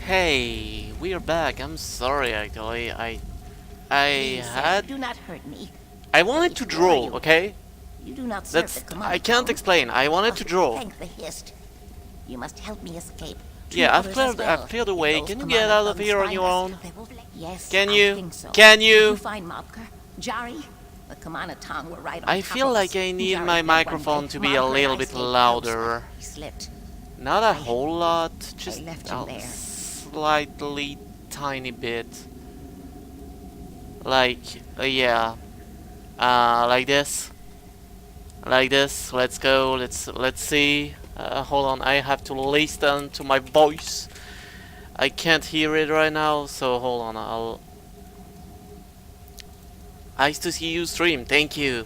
Hey, we're back. I'm sorry, actually. I Please, sir, had. do not hurt me. I wanted to Who are draw, you? okay? You do not serve the That's. I command can't town. explain. I wanted to draw. Thank the Hist. You must help me escape. Two Yeah, others as well. I've cleared the If way. those Can you get commander out of thugs here on find your us, own? they will Yes, Can I you? think so. Can Did you? you find Mopker? Jari? The command of town were right on I top feel of like us. I need Jari my fled microphone one way. to be a Mopker and little I bit stayed close, louder. but he slipped. Not a whole lot, I just left him a there. slightly tiny bit. Like, yeah. Like this. Like this. Let's go. Let's see. Hold on. I have to listen to my voice. I can't hear it right now, so hold on. Nice to see you stream. Thank you.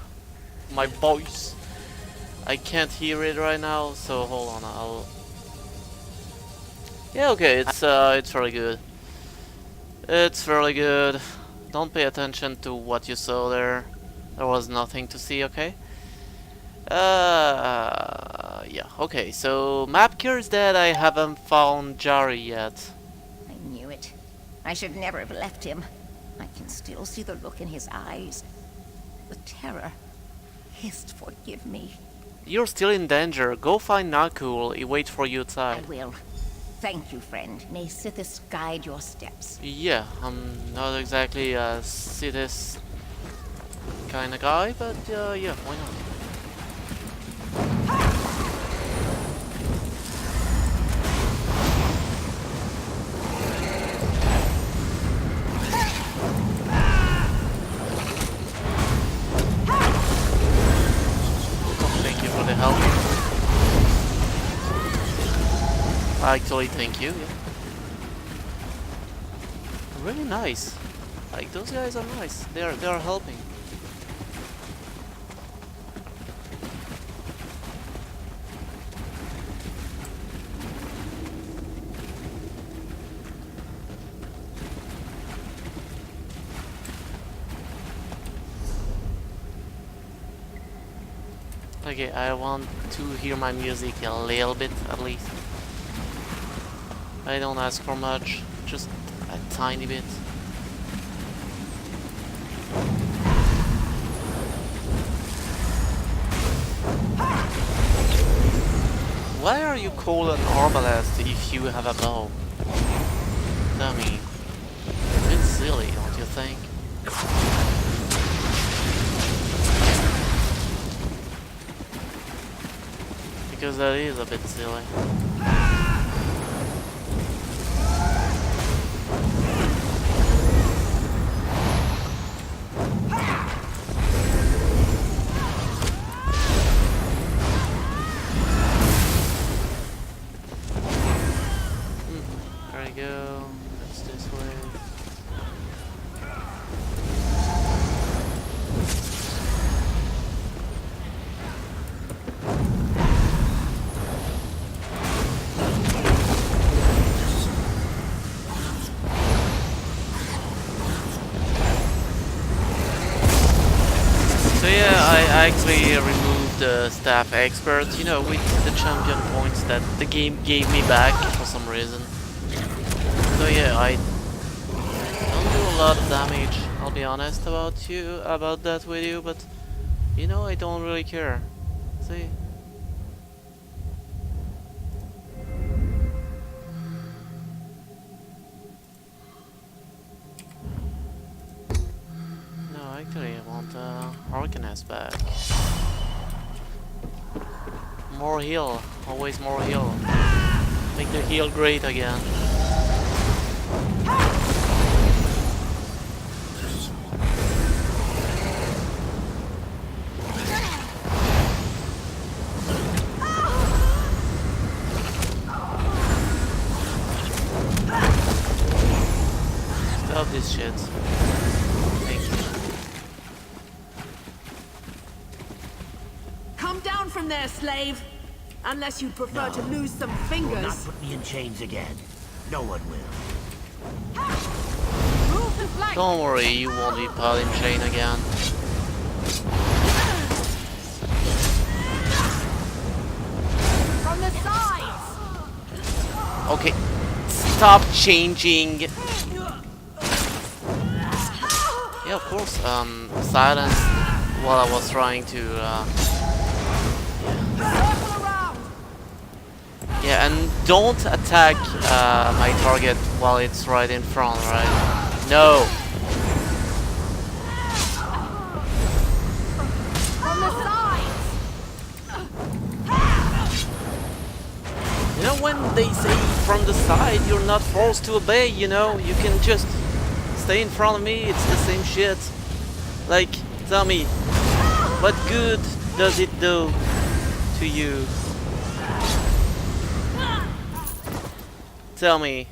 My voice. I can't hear it right now, so hold on. Yeah, okay. It's very good. It's very good. Don't pay attention to what you saw there. There was nothing to see, okay? Yeah, okay, so Mapker is dead. I haven't found Jari yet. I knew it. I should never have left him. I can still see the look in his eyes. The terror. Hist, forgive me. You're still in danger. Go find Nakul. He waits for you I outside. will. Thank you, friend. May Sithis guide your steps. Yeah, I'm not exactly a Sithis kind of guy, but yeah, why not? Thank you for the help. Actually, thank you. Yeah. Really nice. Like those guys are nice. They are helping. Okay, I want to hear my music a little bit at least. I don't ask for much, just a tiny bit. Why are you called an arbalest if you have a bow? Dummy. A bit silly, don't you think? Because that is a bit silly. There we go. That's this way. So yeah, I actually removed the staff expert, you know, with the champion points that the game gave me back for some reason. So yeah, I don't do a lot of damage, I'll be honest about that with you, but you know, I don't really care. See? No, actually I want Arcanist back. More heal, always more heal. Make the heal great again. Stop this shit. Thank you. Come down from there, slave! Unless you'd prefer to lose some You will not fingers. put me in chains again. No one will. Move the flank! Don't worry, you won't be put in chain again. From the sides! Okay, stop changing. Yeah, of course. Silence while I was trying to. Yeah, and don't attack my target while it's right in front, right? No. From the sides! You know, when they say from the side, you're not forced to obey, you know? You can just stay in front of me, it's the same shit. Like, tell me, what good does it do to you? Tell me.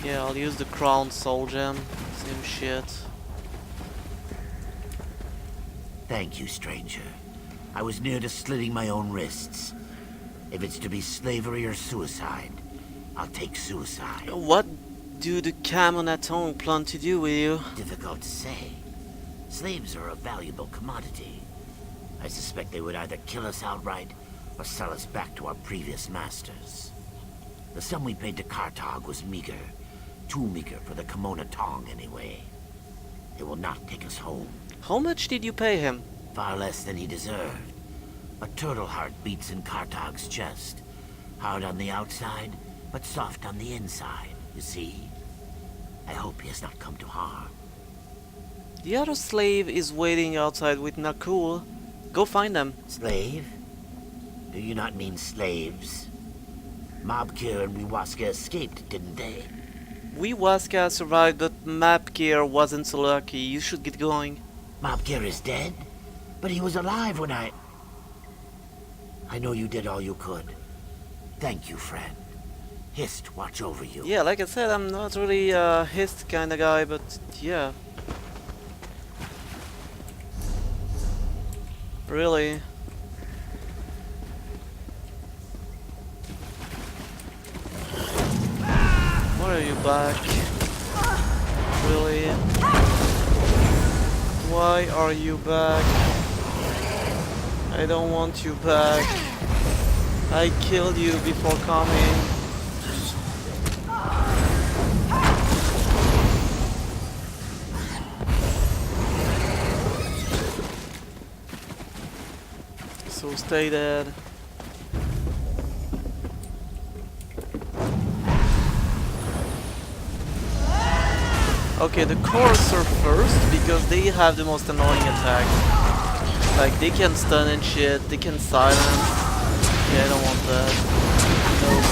Yeah, I'll use the crown soul gem. Same shit. Thank you, stranger. I was near to slitting my own wrists. If it's to be slavery or suicide, I'll take suicide. What do the Camonaton plan to do with you? Difficult to say. Slaves are a valuable commodity. I suspect they would either kill us outright or sell us back to our previous masters. The sum we paid to Kartag was meager. Too meager for the Kimona Tong, anyway. They will not take us home. How much did you pay him? Far less than he deserved. A turtle heart beats in Kartag's chest. Hard on the outside, but soft on the inside, you see. I hope he has not come to harm. The other slave is waiting outside with Nakul. Go find them. Slave? Do you not mean slaves? Mobkir and Wiwaska escaped, didn't they? Wiwaska survived, but Mapgear wasn't so lucky. You should get going. Mobkir is dead? But he was alive when I know you did all you could. Thank you, friend. Hist, watch over you. Yeah, like I said, I'm not really a Hist kind of guy, but yeah. Really. Why are you back? Really? Why are you back? I don't want you back. I killed you before coming. So stay dead. Okay, the chorus are first because they have the most annoying attack. Like they can stun and shit, they can silence. Yeah, I don't want that. Nope.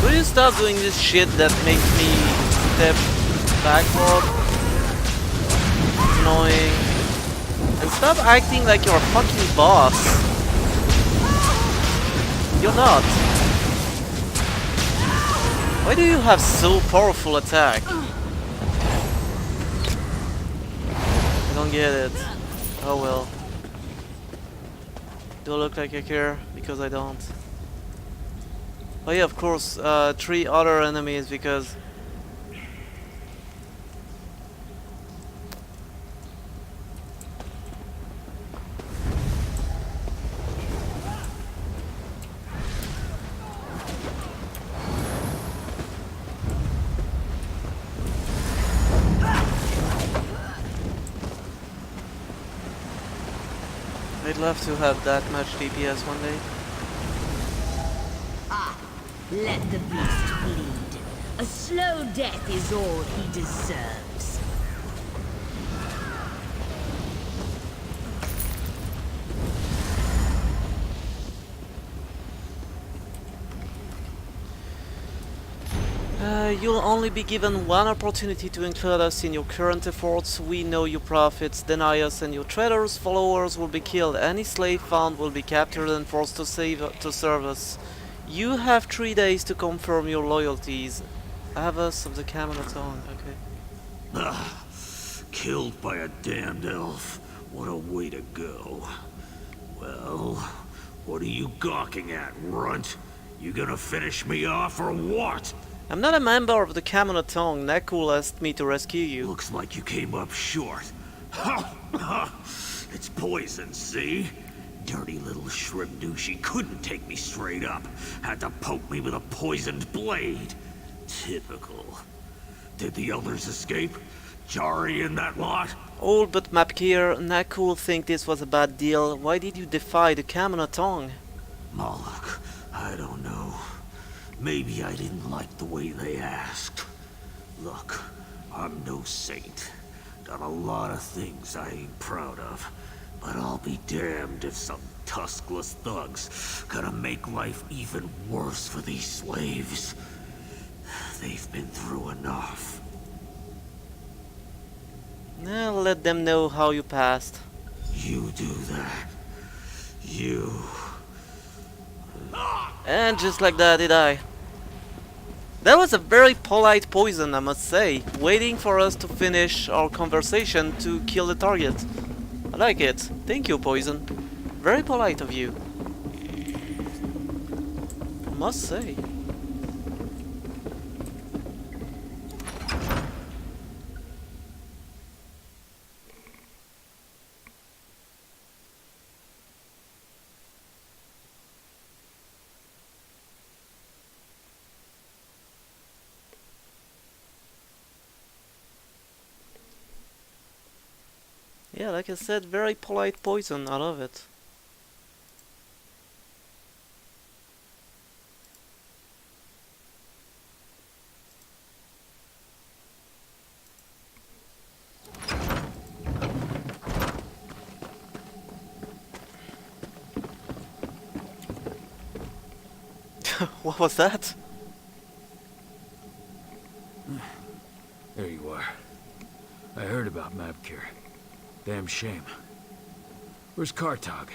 Could you stop doing this shit that makes me step backward? It's annoying. And stop acting like you're a fucking boss. You're not. Why do you have so powerful attack? I don't get it. Oh well. Do I look like I care? Because I don't. Oh yeah, of course, 3 other enemies because... I'd love to have that much DPS one day. Let the beast bleed. A slow death is all he deserves. You'll only be given one opportunity to include us in your current efforts. We know your prophets, deny us, and your traitors' followers will be killed. Any slave found will be captured and forced to serve us. You have 3 days to confirm your loyalties. Avos of the Camelot Tongue, okay. Killed by a damned elf. What a way to go. Well, what are you gawking at, runt? You gonna finish me off or what? I'm not a member of the Kamona Tongue. Nakul asked me to rescue you. Looks like you came up short. It's poison, see? Dirty little shrimp douchey couldn't take me straight up. Had to poke me with a poisoned blade. Typical. Did the elders escape? Jari and that lot? Old but Mapkir, Nakul think this was a bad deal. Why did you defy the Kamona Tongue? Moloch, I don't know. Maybe I didn't like the way they asked. Look, I'm no saint. Done a lot of things I ain't proud of. But I'll be damned if some tuskless thugs gonna make life even worse for these slaves. They've been through enough. I'll let them know how you passed. You do that. You... And just like that, he died. That was a very polite poison, I must say, waiting for us to finish our conversation to kill the target. I like it. Thank you, poison. Very polite of you. I must say. Yeah, like I said, very polite poison. I love it. What was that? There you are. I heard about Mabkir. Damn shame. Where's Kartag?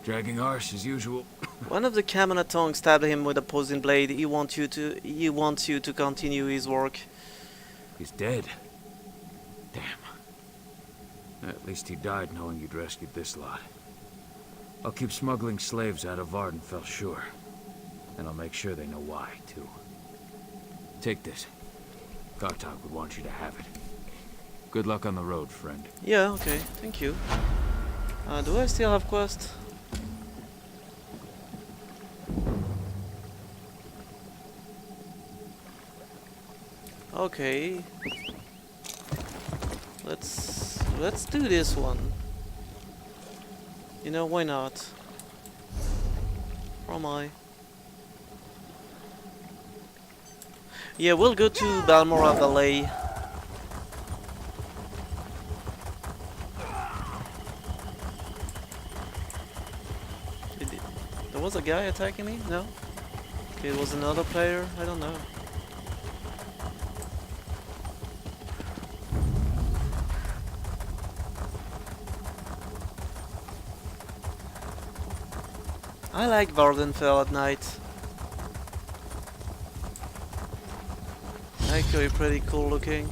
Dragging arse as usual. One of the Kamona Tongue stabbed him with a poison blade. He wants you to continue his work. He's dead. Damn. At least he died knowing you'd rescued this lot. I'll keep smuggling slaves out of Vardenfell, sure. And I'll make sure they know why, too. Take this. Kartag would want you to have it. Good luck on the road, friend. Yeah, okay, thank you. Do I still have quest? Okay. Let's do this one. You know, why not? Where am I? Yeah, we'll go to Balmora Valley. There was a guy attacking me? No? Okay, it was another player? I don't know. I like Vardenfell at night. Actually pretty cool looking.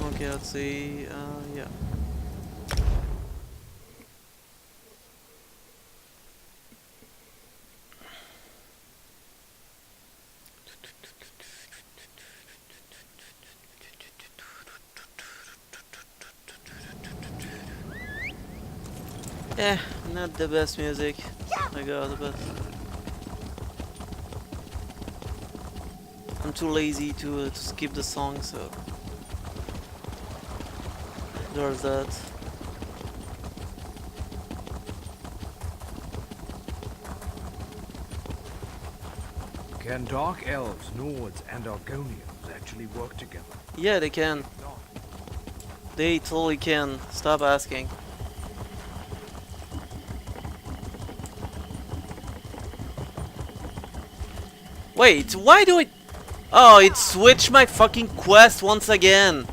Okay, let's see. Yeah. Yeah, not the best music I got, but I'm too lazy to skip the song, so there's that. Can Dark Elves, Nords, and Argonians actually work together? Yeah, they can. They totally can. Stop asking. Wait, why do I... Oh, it switched my fucking quest once again.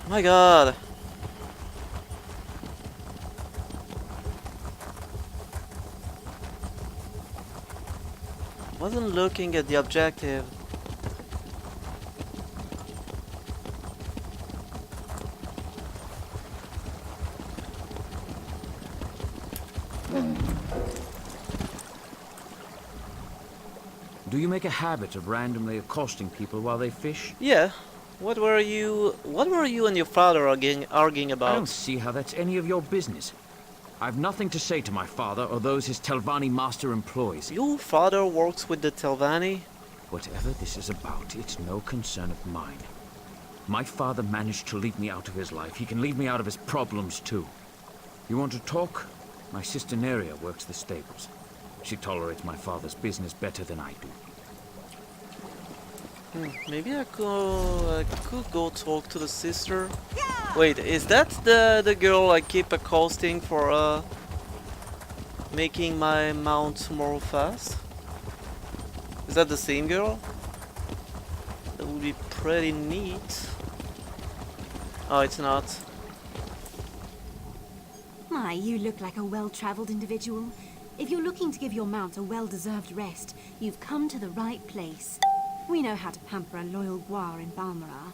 My god. Wasn't looking at the objective. Do you make a habit of randomly accosting people while they fish? Yeah. What were you and your father arguing I about? don't see how that's any of your business. I've nothing to say to my father or those his Telvanni master employs. Your father works with the Telvanni? Whatever this is about, it's no concern of mine. My father managed to leave me out of his life. He can leave me out of his problems, too. You want to talk? My sister Neria works the stables. She tolerates my father's business better than I do. Maybe I could go talk to the sister. Wait, is that the girl I keep accosting for making my mount more fast? Is that the same girl? That would be pretty neat. Oh, it's not. My, you look like a well-traveled individual. If you're looking to give your mount a well-deserved rest, you've come to the right place. We know how to pamper a loyal guar in Balmora.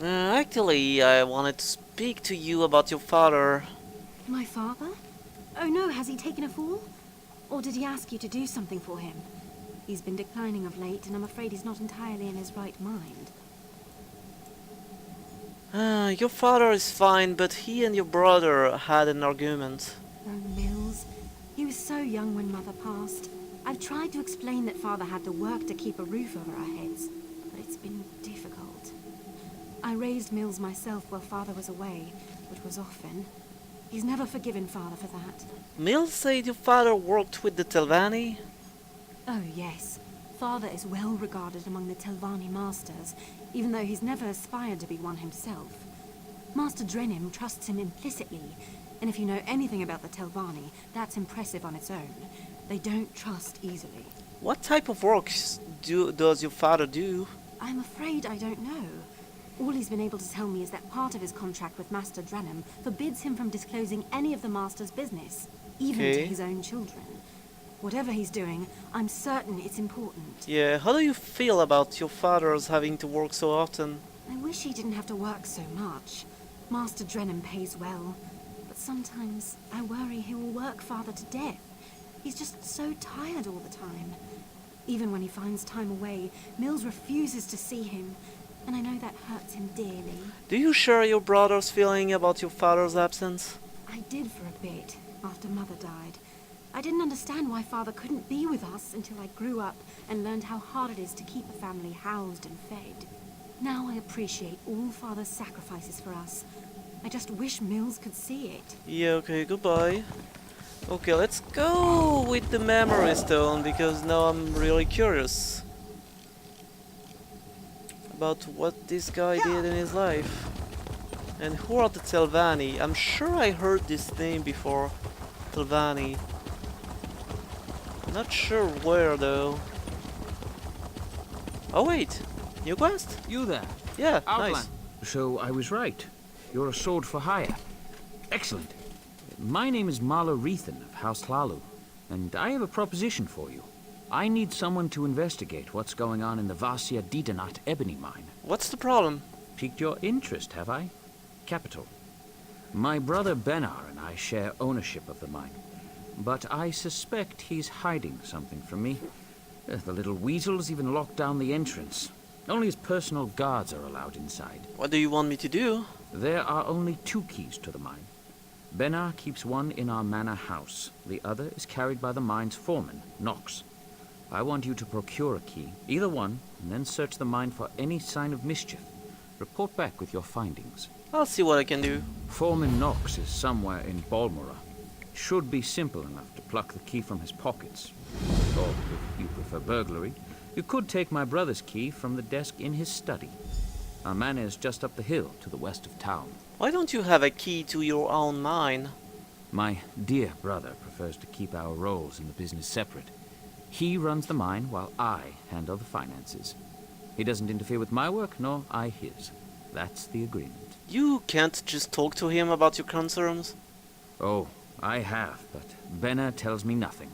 Actually, I wanted to speak to you about your father. My father? Oh no, has he taken a fall? Or did he ask you to do something for him? He's been declining of late, and I'm afraid he's not entirely in his right mind. Your father is fine, but he and your brother had an argument. Oh, Mills. He was so young when Mother passed. I've tried to explain that Father had to work to keep a roof over our heads, but it's been difficult. I raised Mills myself while Father was away, which was often. He's never forgiven Father for that. Mills said your father worked with the Telvanni? Oh, yes. Father is well regarded among the Telvanni masters, even though he's never aspired to be one himself. Master Drenim trusts him implicitly, and if you know anything about the Telvanni, that's impressive on its own. They don't trust easily. What type of work does your father do? I'm afraid I don't know. All he's been able to tell me is that part of his contract with Master Drenim forbids him from disclosing any of the Master's business, even to his own children. Whatever he's doing, I'm certain it's important. Yeah, how do you feel about your father's having to work so often? I wish he didn't have to work so much. Master Drenim pays well, but sometimes I worry he will work Father to death. He's just so tired all the time. Even when he finds time away, Mills refuses to see him, and I know that hurts him dearly. Do you share your brother's feeling about your father's absence? I did for a bit, after Mother died. I didn't understand why Father couldn't be with us until I grew up and learned how hard it is to keep a family housed and fed. Now I appreciate all Father's sacrifices for us. I just wish Mills could see it. Yeah, okay, goodbye. Okay, let's go with the memory stone, because now I'm really curious about what this guy did in his life. And who are the Telvanni? I'm sure I heard this name before. Telvanni. Not sure where though. Oh wait, new quest? You there? Yeah, Outland. nice. So I was right. You're a sword for hire. Excellent. My name is Marla Rethan of House Hlalu, and I have a proposition for you. I need someone to investigate what's going on in the Vasia Didanat ebony mine. What's the problem? Piqued your interest, have I? Capital. My brother Benar and I share ownership of the mine, but I suspect he's hiding something from me. The little weasel's even locked down the entrance. Only his personal guards are allowed inside. What do you want me to do? There are only 2 keys to the mine. Benar keeps one in our manor house. The other is carried by the mine's foreman, Nox. I want you to procure a key, either one, and then search the mine for any sign of mischief. Report back with your findings. I'll see what I can do. Foreman Nox is somewhere in Balmora. Should be simple enough to pluck the key from his pockets. Or, if you prefer burglary, you could take my brother's key from the desk in his study. Our manor is just up the hill to the west of town. Why don't you have a key to your own mine? My dear brother prefers to keep our roles in the business separate. He runs the mine while I handle the finances. He doesn't interfere with my work, nor I his. That's the agreement. You can't just talk to him about your concerns? Oh, I have, but Benna tells me nothing.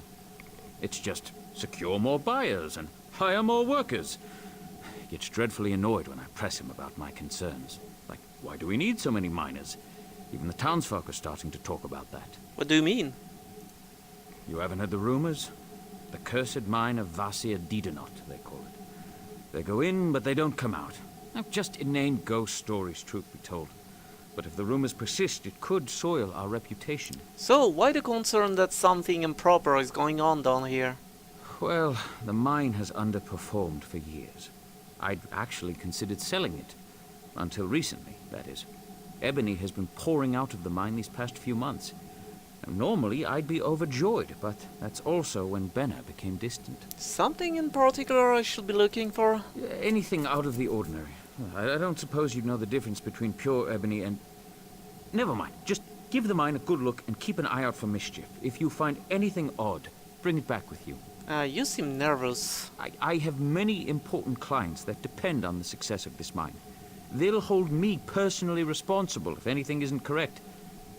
It's just secure more buyers and hire more workers. He gets dreadfully annoyed when I press him about my concerns. Like, why do we need so many miners? Even the townsfolk are starting to talk about that. What do you mean? You haven't heard the rumors? The cursed mine of Vasir Didenot, they call it. They go in, but they don't come out. Now, just inane ghost stories, truth be told. But if the rumors persist, it could soil our reputation. So, why the concern that something improper is going on down here? Well, the mine has underperformed for years. I'd actually considered selling it. Until recently, that is. Ebony has been pouring out of the mine these past few months. Now, normally, I'd be overjoyed, but that's also when Benna became distant. Something in particular I should be looking for? Anything out of the ordinary. I don't suppose you'd know the difference between pure ebony and... Never mind. Just give the mine a good look and keep an eye out for mischief. If you find anything odd, bring it back with you. You seem nervous. I have many important clients that depend on the success of this mine. They'll hold me personally responsible if anything isn't correct.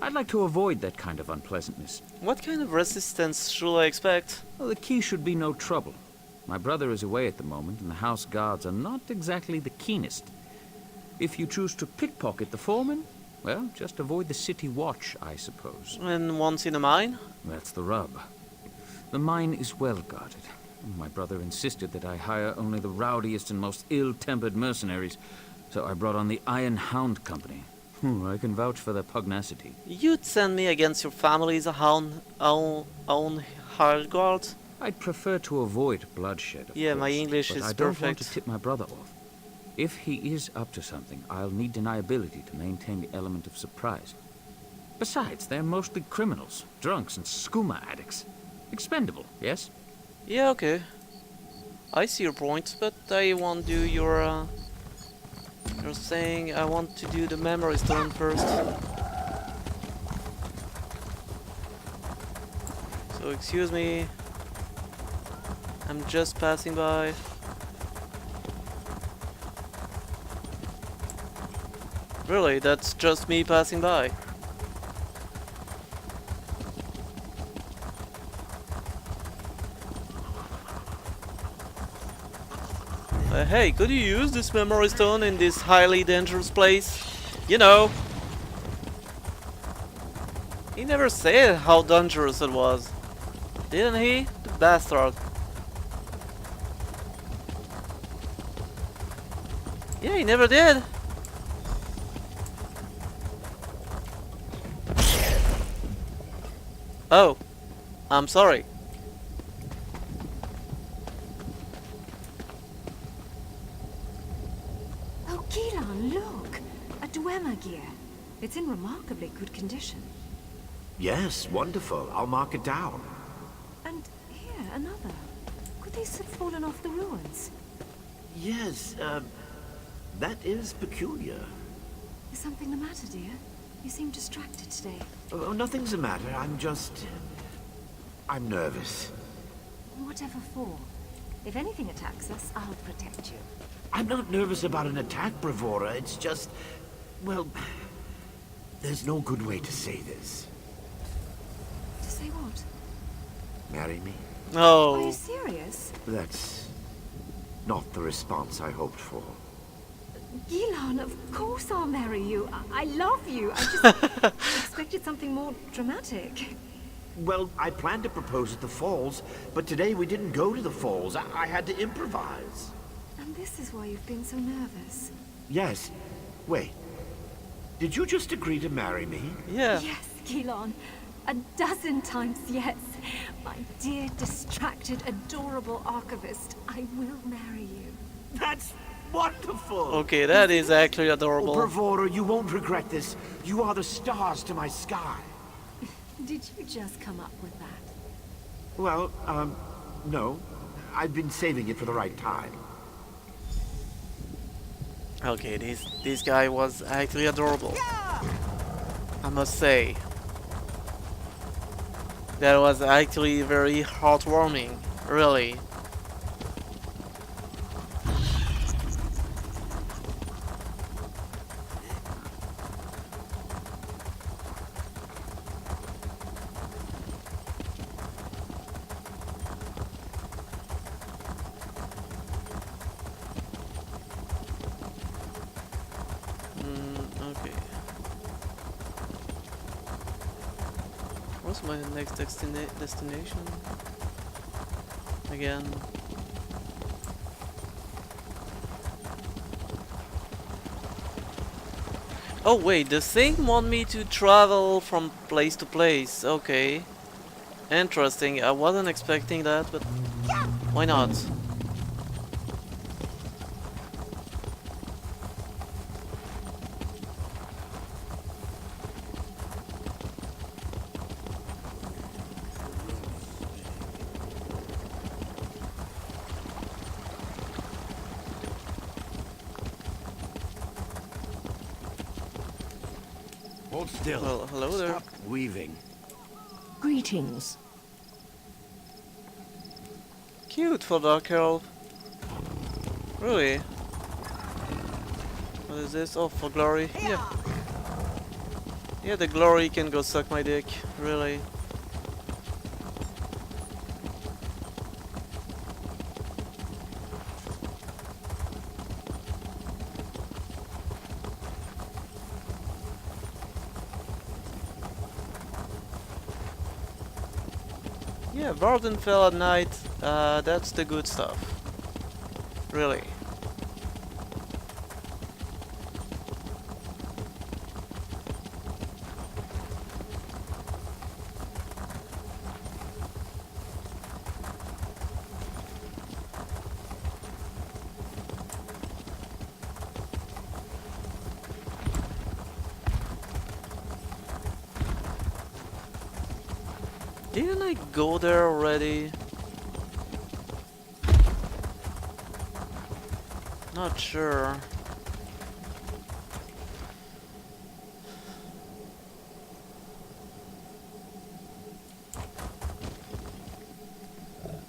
I'd like to avoid that kind of unpleasantness. What kind of resistance should I expect? Well, the key should be no trouble. My brother is away at the moment, and the house guards are not exactly the keenest. If you choose to pickpocket the foreman, well, just avoid the city watch, I suppose. And once in a mine? That's the rub. The mine is well guarded. My brother insisted that I hire only the rowdiest and most ill-tempered mercenaries, so I brought on the Iron Hound Company. I can vouch for their pugnacity. You'd send me against your family's own hired guard? I'd prefer to avoid bloodshed, of Yeah, course, my English but is I don't perfect. want to tip my brother off. If he is up to something, I'll need deniability to maintain the element of surprise. Besides, they're mostly criminals, drunks, and skooma addicts. Expendable, yes? Yeah, okay. I see your point, but I won't do your, you're saying I want to do the memory stone first. So, excuse me. I'm just passing by. Really, that's just me passing by. Hey, could you use this memory stone in this highly dangerous place? You know. He never said how dangerous it was. Didn't he? The bastard. Yeah, he never did. Oh, I'm sorry. Oh, Gilan, look! A Dwemer gear. It's in remarkably good condition. Yes, wonderful. I'll mark it down. And here, another. Could these have fallen off the ruins? Yes, that is peculiar. Is something the matter, dear? You seem distracted today. Oh, nothing's the matter. I'm nervous. Whatever for. If anything attacks us, I'll protect you. I'm not nervous about an attack, Bravura. It's just... well... there's no good way to say this. To say what? Marry me? No. Are you serious? That's... not the response I hoped for. Gilan, of course I'll marry you. I love you. I just expected something more dramatic. Well, I planned to propose at the falls, but today we didn't go to the falls. I had to improvise. And this is why you've been so nervous. Yes. Wait. Did you just agree to marry me? Yeah. Yes, Gilan. 12 times yes. My dear, distracted, adorable archivist, I will marry you. That's wonderful! Okay, that is actually Oh, adorable. Bravura, you won't regret this. You are the stars to my sky. Did you just come up with that? Well, no. I've been saving it for the right time. Okay, this guy was actually adorable. I must say. That was actually very heartwarming. Really. Okay. What's my next destination? Again. Oh wait, the thing want me to travel from place to place. Okay. Interesting. I wasn't expecting that, but why not? Hold still. Well, hello there. Stop weaving. Greetings. Cute for Dark Elf. Really? What is this? Oh, for glory? Yeah. Yeah, the glory can go suck my dick. Really. Yeah, Vardenfell at night, that's the good stuff. Really. Didn't I go there already? Not sure.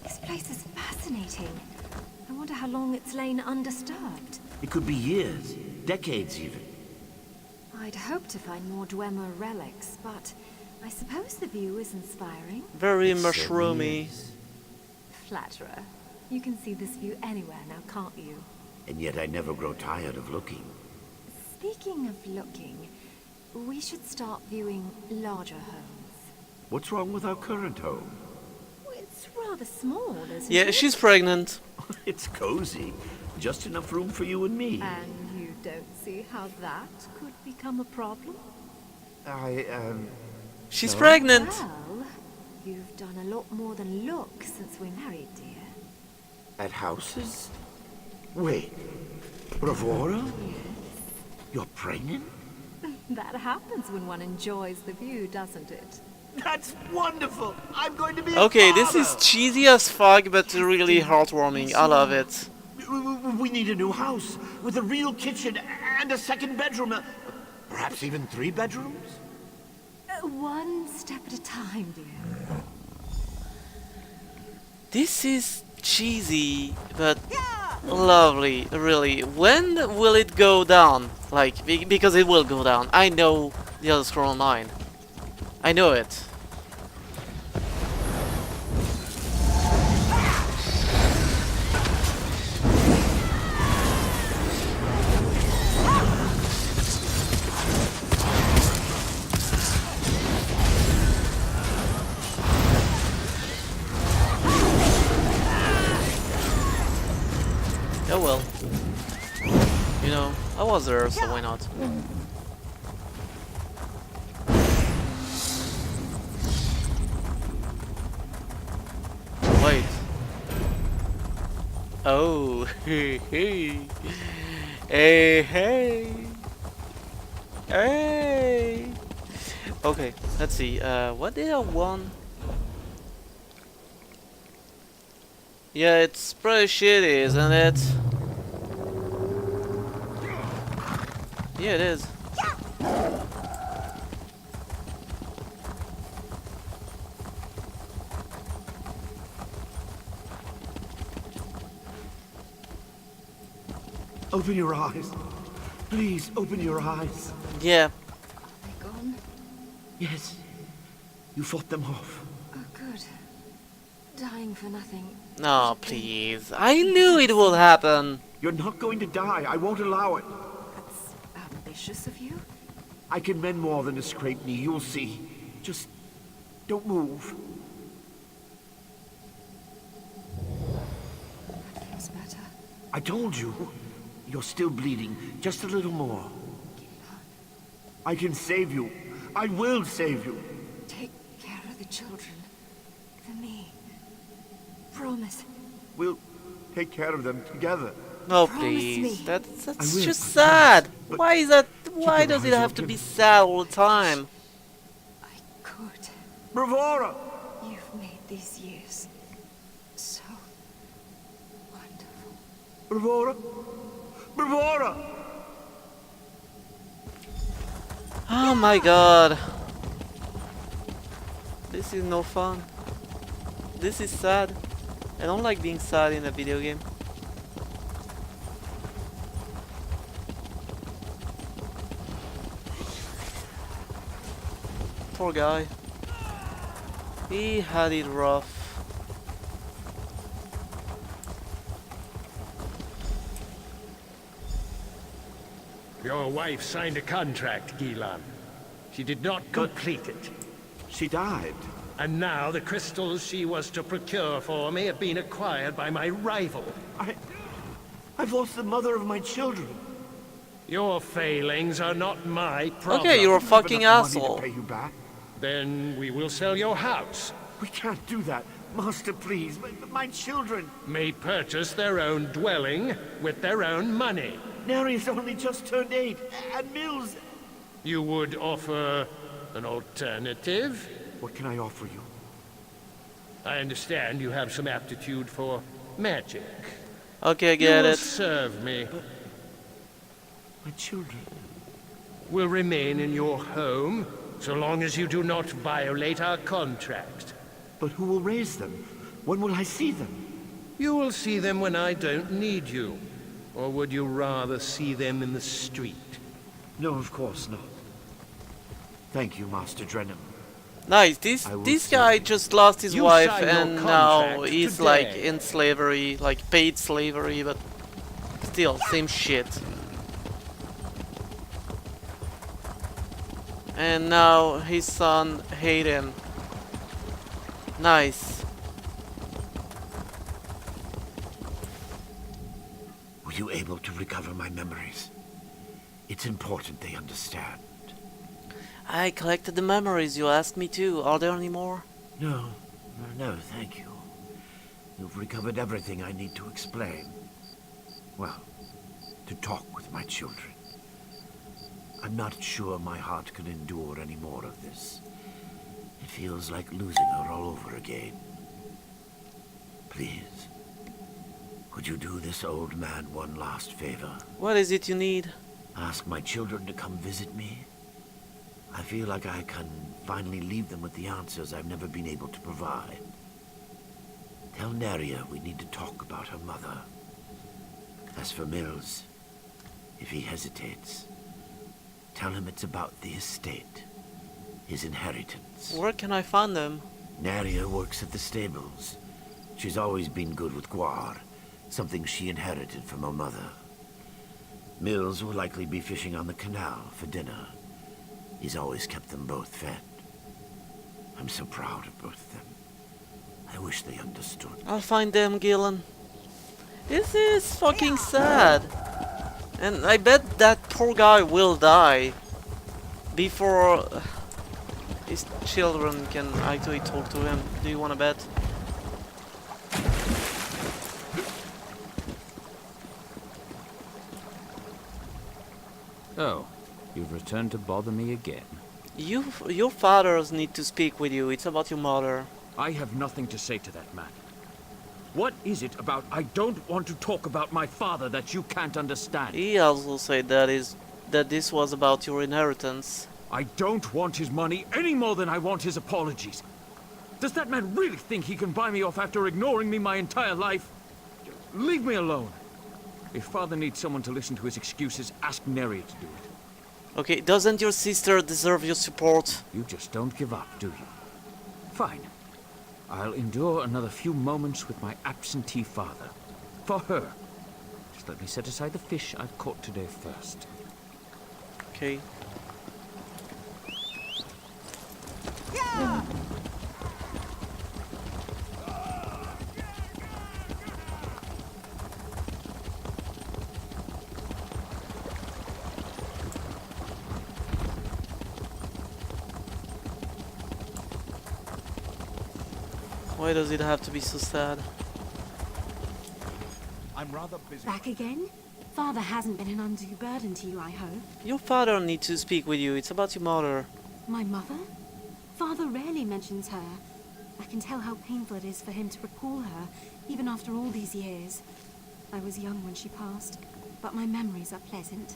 This place is fascinating. I wonder how long it's lain undisturbed. It could be years, decades even. I'd hoped to find more Dwemer relics, but I suppose the view is inspiring. Very It certainly mushroomy. is. Flatterer. You can see this view anywhere now, can't you? And yet I never grow tired of looking. Speaking of looking, we should start viewing larger homes. What's wrong with our current home? It's rather small, isn't Yeah, it? she's pregnant. It's cozy. Just enough room for you and me. And you don't see how that could become a problem? She's No. pregnant. Well, you've done a lot more than look since we married, dear. At houses? Wait. Bravura? You're pregnant? That happens when one enjoys the view, doesn't it? That's wonderful! I'm going to be a Okay, this is father! cheesy as fuck, but really heartwarming. I love it. We need a new house with a real kitchen and a second bedroom. Perhaps even 3 bedrooms? One step at a time, dear. This is cheesy, but lovely, really. When will it go down? Like, because it will go down. I know the Elder Scrolls Online. I know it. Oh well. You know, I was there, so why not? Wait. Oh, hey, hey. Hey, hey. Hey. Okay, let's see. What did I want? Yeah, it's pretty shitty, isn't it? Yeah, it is. Open your eyes. Please, open your eyes. Yeah. They gone? Yes. You fought them off. Oh, good. Dying for nothing. No, please. I knew it would happen. You're not going to die. I won't allow it. That's ambitious of you. I can mend more than a scraped knee. You'll see. Just don't move. That feels better. I told you. You're still bleeding. Just a little more. I can save you. I will save you. Take care of the children. For me. Promise. We'll take care of them together. No, Promise please. me. That's I will, just I sad. promise. But Why is that? Why your does it eyes have to open. be sad all the time? I could. Bravura! You've made these years so wonderful. Bravura! Bravura! Oh my god. This is no fun. This is sad. I don't like being sad in a video game. Poor guy. He had it rough. Your wife signed a contract, Gilan. She did not complete it. She died. And now the crystals she was to procure for me have been acquired by my rival. I've lost the mother of my children. Your failings are not my problem. Okay, you're a I don't have fucking enough money asshole. to pay you back. Then we will sell your house. We can't do that. Master, please. My children. May purchase their own dwelling with their own money. Nari's only just turned 8. And Mills... You would offer an alternative? What can I offer you? I understand you have some aptitude for magic. Okay, I You get will it. serve me. My children. Will remain in your home so long as you do not violate our contract. But who will raise them? When will I see them? You will see them when I don't need you. Or would you rather see them in the street? No, of course not. Thank you, Master Drenham. Nice. This I will guy see. just lost his You wife signed your and now contract he's today. like in slavery, like paid slavery, but still same shit. And now his son hate him. Nice. Were you able to recover my memories? It's important they understand. I collected the memories you asked me to. Are there any more? No, thank you. You've recovered everything I need to explain. Well, to talk with my children. I'm not sure my heart can endure any more of this. It feels like losing her all over again. Please, could you do this old man one last favor? What is it you need? Ask my children to come visit me. I feel like I can finally leave them with the answers I've never been able to provide. Tell Neria we need to talk about her mother. As for Mills, if he hesitates, tell him it's about the estate, his inheritance. Where can I find them? Neria works at the stables. She's always been good with guar, something she inherited from her mother. Mills will likely be fishing on the canal for dinner. He's always kept them both fed. I'm so proud of both of them. I wish they understood. I'll find them, Gillen. This is fucking sad. And I bet that poor guy will die before his children can actually talk to him. Do you want to bet? Oh, you've returned to bother me again. Your fathers need to speak with you. It's about your mother. I have nothing to say to that man. What is it about I don't want to talk about my father that you can't understand? He also said that this was about your inheritance. I don't want his money any more than I want his apologies. Does that man really think he can buy me off after ignoring me my entire life? Leave me alone. If Father needs someone to listen to his excuses, ask Neria to do it. Okay, doesn't your sister deserve your support? You just don't give up, do you? Fine. I'll endure another few moments with my absentee father. For her. Just let me set aside the fish I've caught today first. Okay. Why does it have to be so sad? I'm rather busy. Back again? Father hasn't been an undue burden to you, I hope. Your father needs to speak with you. It's about your mother. My mother? Father rarely mentions her. I can tell how painful it is for him to recall her, even after all these years. I was young when she passed, but my memories are pleasant.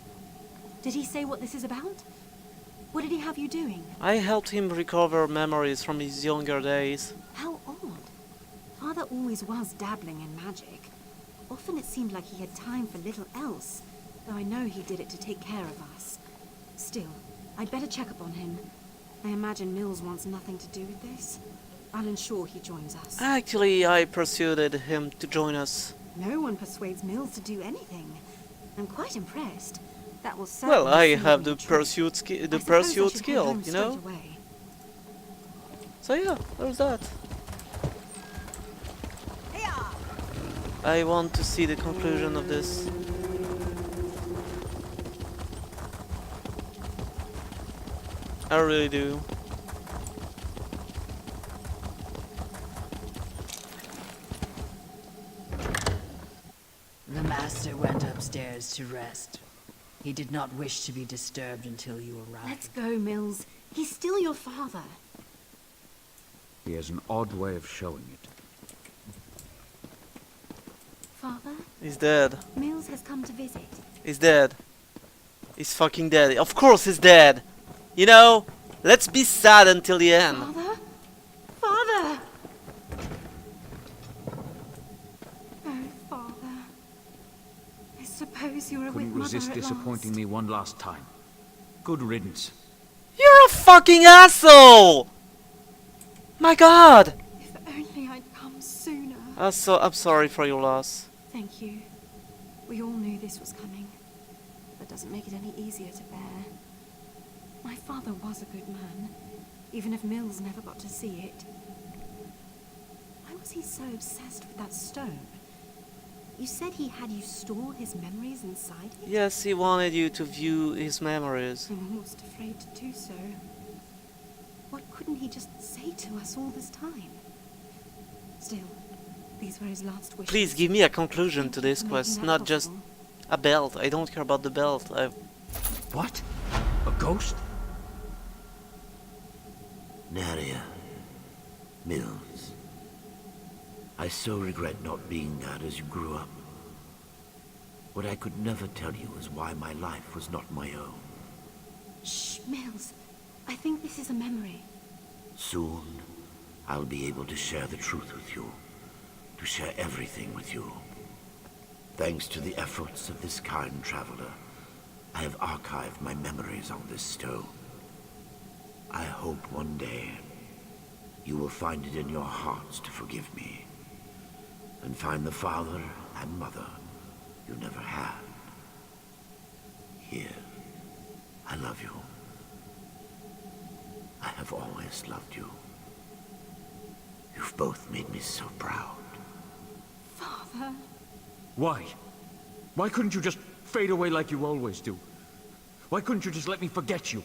Did he say what this is about? What did he have you doing? I helped him recover memories from his younger days. How odd. Father always was dabbling in magic. Often it seemed like he had time for little else, though I know he did it to take care of us. Still, I'd better check up on him. I imagine Mills wants nothing to do with this. I'll ensure he joins us. Actually, I persuaded him to join us. No one persuades Mills to do anything. I'm quite impressed. That will Well, certainly I seal have him the a treat. pursuit I suppose I pursuit should head skill, home you straight know. away. So yeah, there's that. I want to see the conclusion of this. I really do. The master went upstairs to rest. He did not wish to be disturbed until you arrived. Let's go, Mills. He's still your father. He has an odd way of showing it. Father, He's dead. Mills has come to visit. He's dead. He's fucking dead. Of course he's dead. You know, let's be sad until the end. Father? Father! Oh, Father. I suppose you're a Couldn't with mother resist at disappointing last. me one last time. Good riddance. You're a fucking asshole! My god! If only I'd come sooner. I'm sorry for your loss. Thank you. We all knew this was coming. That doesn't make it any easier to bear. My father was a good man, even if Mills never got to see it. Why was he so obsessed with that stone? You said he had you store his memories inside it? Yes, he wanted you to view his memories. I'm almost afraid to do so. What couldn't he just say to us all this time? Still, these were his last wishes. Please give me a conclusion to this For making quest, that not just possible. a belt. I don't care about the belt. What? A ghost? Neria. Mills. I so regret not being there as you grew up. What I could never tell you is why my life was not my own. Shh, Mills. I think this is a memory. Soon, I'll be able to share the truth with you. To share everything with you. Thanks to the efforts of this kind traveler, I have archived my memories on this stone. I hope one day you will find it in your hearts to forgive me, and find the father and mother you never had. Here, I love you. I have always loved you. You've both made me so proud. Father. Why? Why couldn't you just fade away like you always do? Why couldn't you just let me forget you?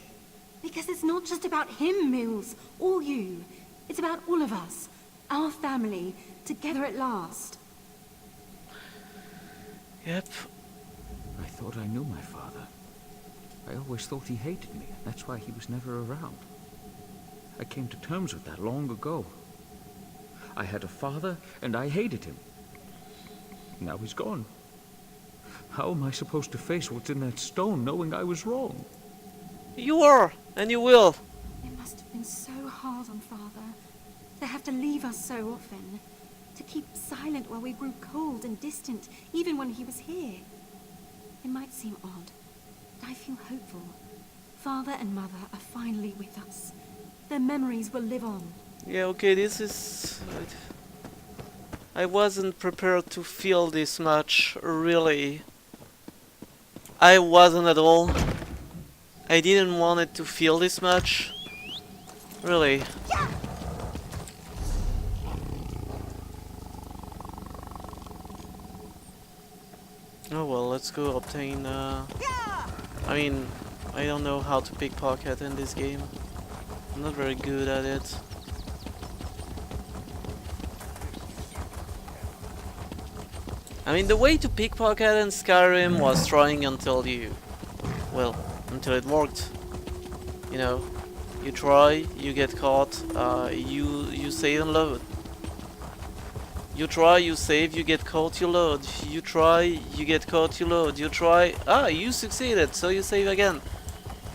Because it's not just about him, Mills, or you. It's about all of us. Our family, together at last. Yep. I thought I knew my father. I always thought he hated me. That's why he was never around. I came to terms with that long ago. I had a father, and I hated him. Now he's gone. How am I supposed to face what's in that stone, knowing I was wrong? You are, and you will. It must have been so hard on Father. To have to leave us so often. To keep silent while we grew cold and distant, even when he was here. It might seem odd, but I feel hopeful. Father and Mother are finally with us. Their memories will live on. Yeah, okay, this is... I wasn't prepared to feel this much, really. I wasn't at all. I didn't want it to feel this much. Really. Oh well, let's go obtain... I mean, I don't know how to pickpocket in this game. I'm not very good at it. I mean, the way to pickpocket in Skyrim was trying until you... well, until it worked. You know, you try, you get caught, you save and load. You try, you save, you get caught, you load. You try, you get caught, you load. You try, you succeeded, so you save again.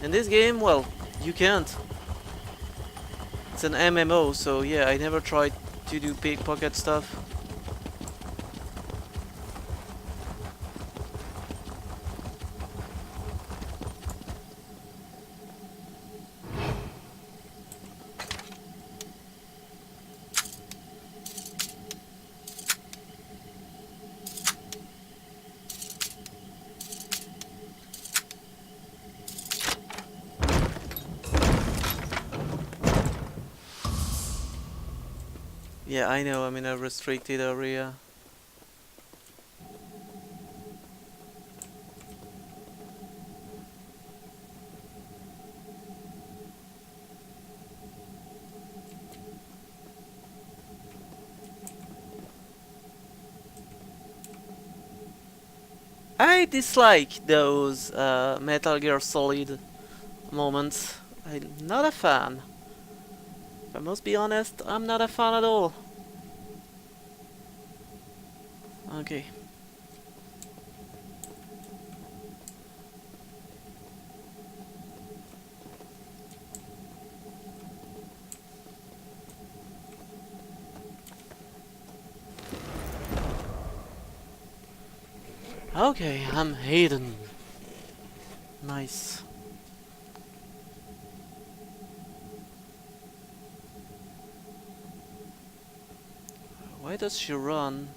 In this game, well, you can't. It's an MMO, so yeah, I never tried to do pickpocket stuff. Yeah, I know, I'm in a restricted area. I dislike those Metal Gear Solid moments. I'm not a fan. If I must be honest, I'm not a fan at all. Okay. Okay, I'm Hayden. Nice. Why does she run?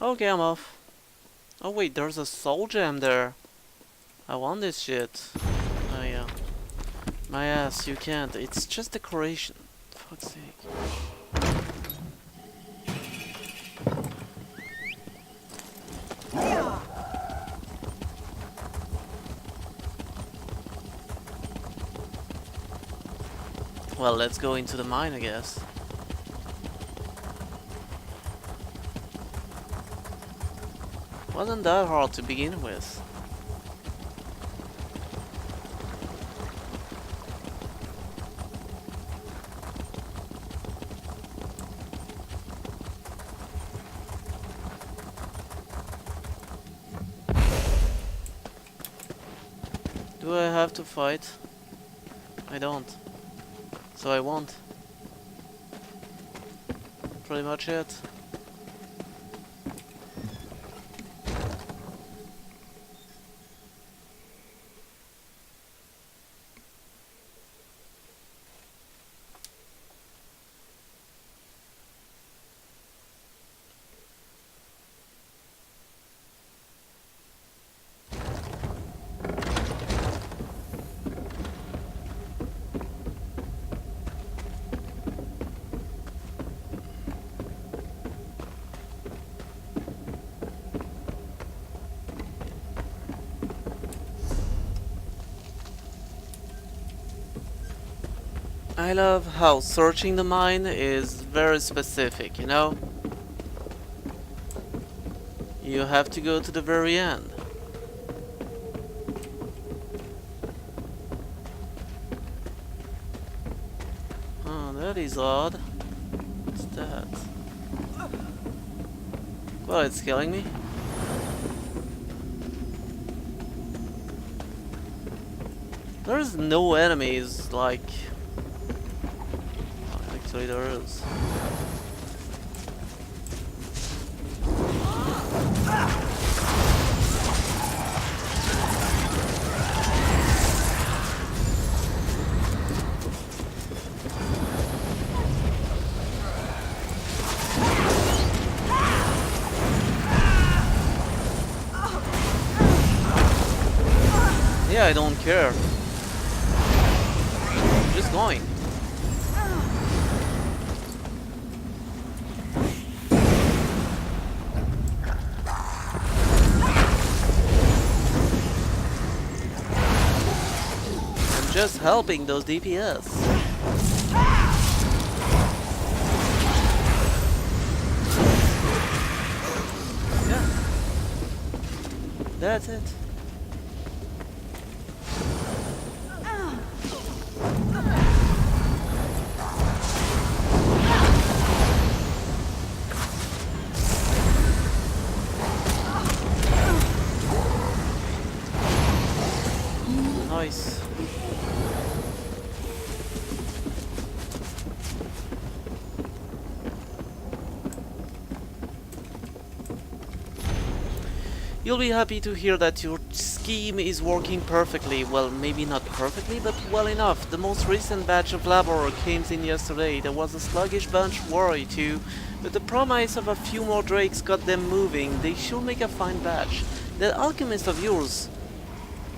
Okay, I'm off. Oh wait, there's a soul gem there. I want this shit. Oh yeah. My ass, you can't. It's just decoration. For fuck's sake. Well, let's go into the mine, I guess. Wasn't that hard to begin with. Do I have to fight? I don't. So I won't. Pretty much it. I love how searching the mine is very specific, you know? You have to go to the very end. Oh, that is odd. What's that? Well, it's killing me. There's no enemies, like... Oh, actually there is. Yeah, I don't care. I'm just going. I'm just helping those DPS. Yeah. That's it. Nice. You'll be happy to hear that your scheme is working perfectly. Well, maybe not perfectly, but well enough. The most recent batch of Labor came in yesterday. There was a sluggish bunch worry too, but the promise of a few more drakes got them moving. They should make a fine batch. That alchemist of yours,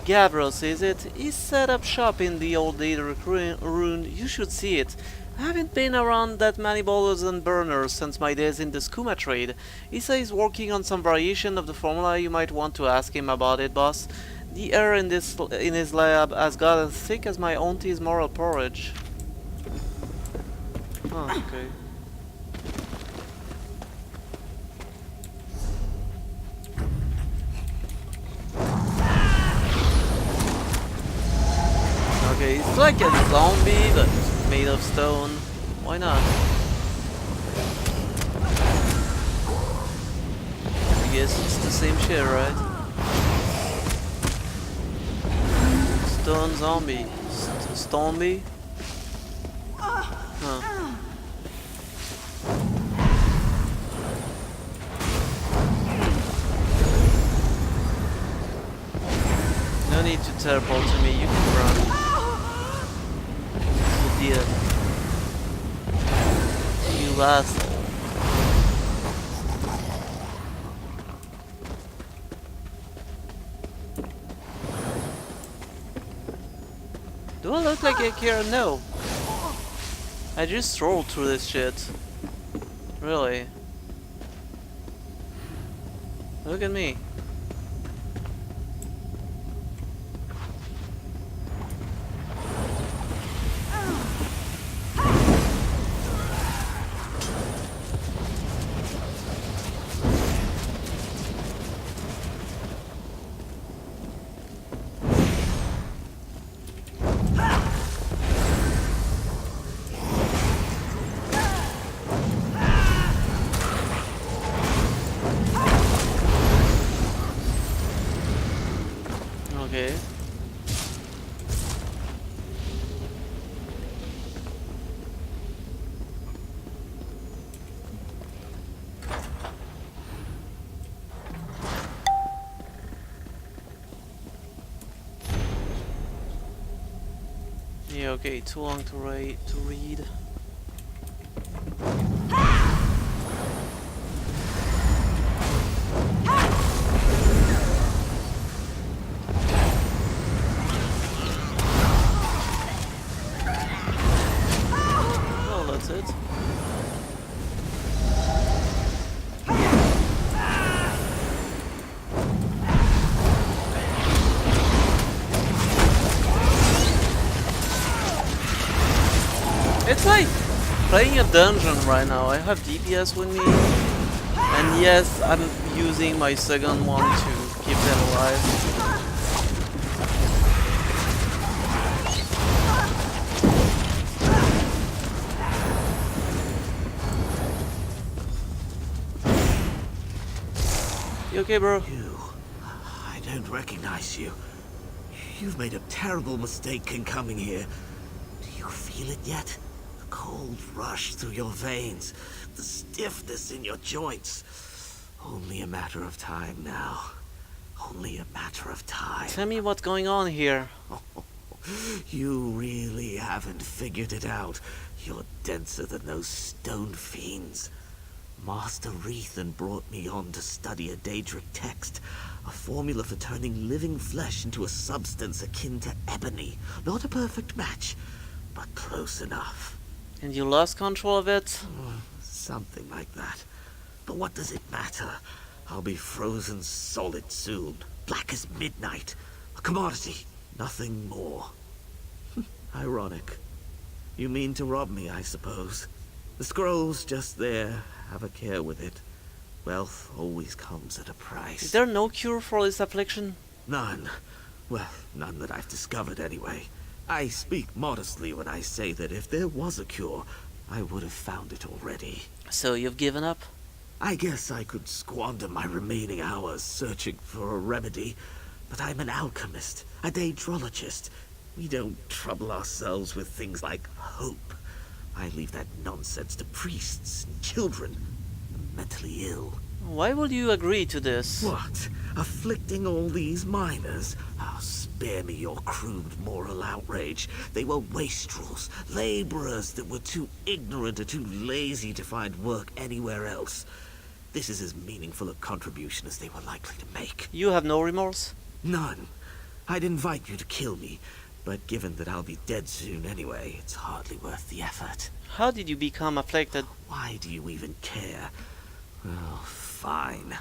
Gavros, is it? He set up shop in the old Daedric Rune. You should see it. I haven't been around that many bowlers and burners since my days in the skooma trade. He says he's working on some variation of the formula. You might want to ask him about it, boss. The air in his lab has got as thick as my auntie's moral porridge. Oh, okay. Okay, it's like a zombie, but made of stone. Why not? I guess it's the same shit, right? Stone zombie. Stoneby? Huh. No need to teleport to me, you can run. You asshole. Do I look like I care? No. I just strolled through this shit. Really. Look at me. Okay. Yeah, okay, too long to read. Well, that's it. It's like playing a dungeon right now. I have DPS with me, and yes, I'm using my second one to keep them alive. You okay, bro? You. I don't recognize you. You've made a terrible mistake in coming here. Do you feel it yet? The cold rush through your veins, the stiffness in your joints. Only a matter of time now. Only a matter of time. Tell me what's going on here. You really haven't figured it out. You're denser than those stone fiends. Master Rethan brought me on to study a Daedric text, a formula for turning living flesh into a substance akin to ebony. Not a perfect match, but close enough. And you lost control of it? Something like that. But what does it matter? I'll be frozen solid soon, black as midnight. A commodity, nothing more. Ironic. You mean to rob me, I suppose. The scroll's just there. Have a care with it. Wealth always comes at a price. Is there no cure for this affliction? None. Well, none that I've discovered anyway. I speak modestly when I say that if there was a cure, I would have found it already. So you've given up? I guess I could squander my remaining hours searching for a remedy, but I'm an alchemist, a daedrologist. We don't trouble ourselves with things like hope. I leave that nonsense to priests and children, the mentally ill. Why would you agree to this? What? Afflicting all these miners? Oh, spare me your crude moral outrage. They were wastrels, laborers that were too ignorant or too lazy to find work anywhere else. This is as meaningful a contribution as they were likely to make. You have no remorse? None. I'd invite you to kill me, but given that I'll be dead soon anyway, it's hardly worth the effort. How did you become afflicted? Why do you even care? Oh, fine.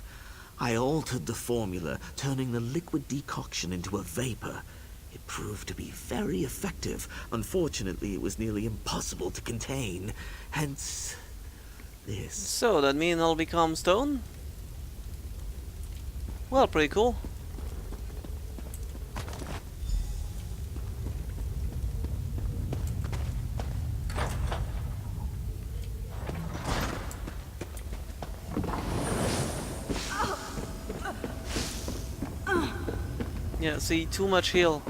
I altered the formula, turning the liquid decoction into a vapor. It proved to be very effective. Unfortunately, it was nearly impossible to contain. Hence, this. So, that means I'll become stone? Well, pretty cool. Yeah, see, too much heal.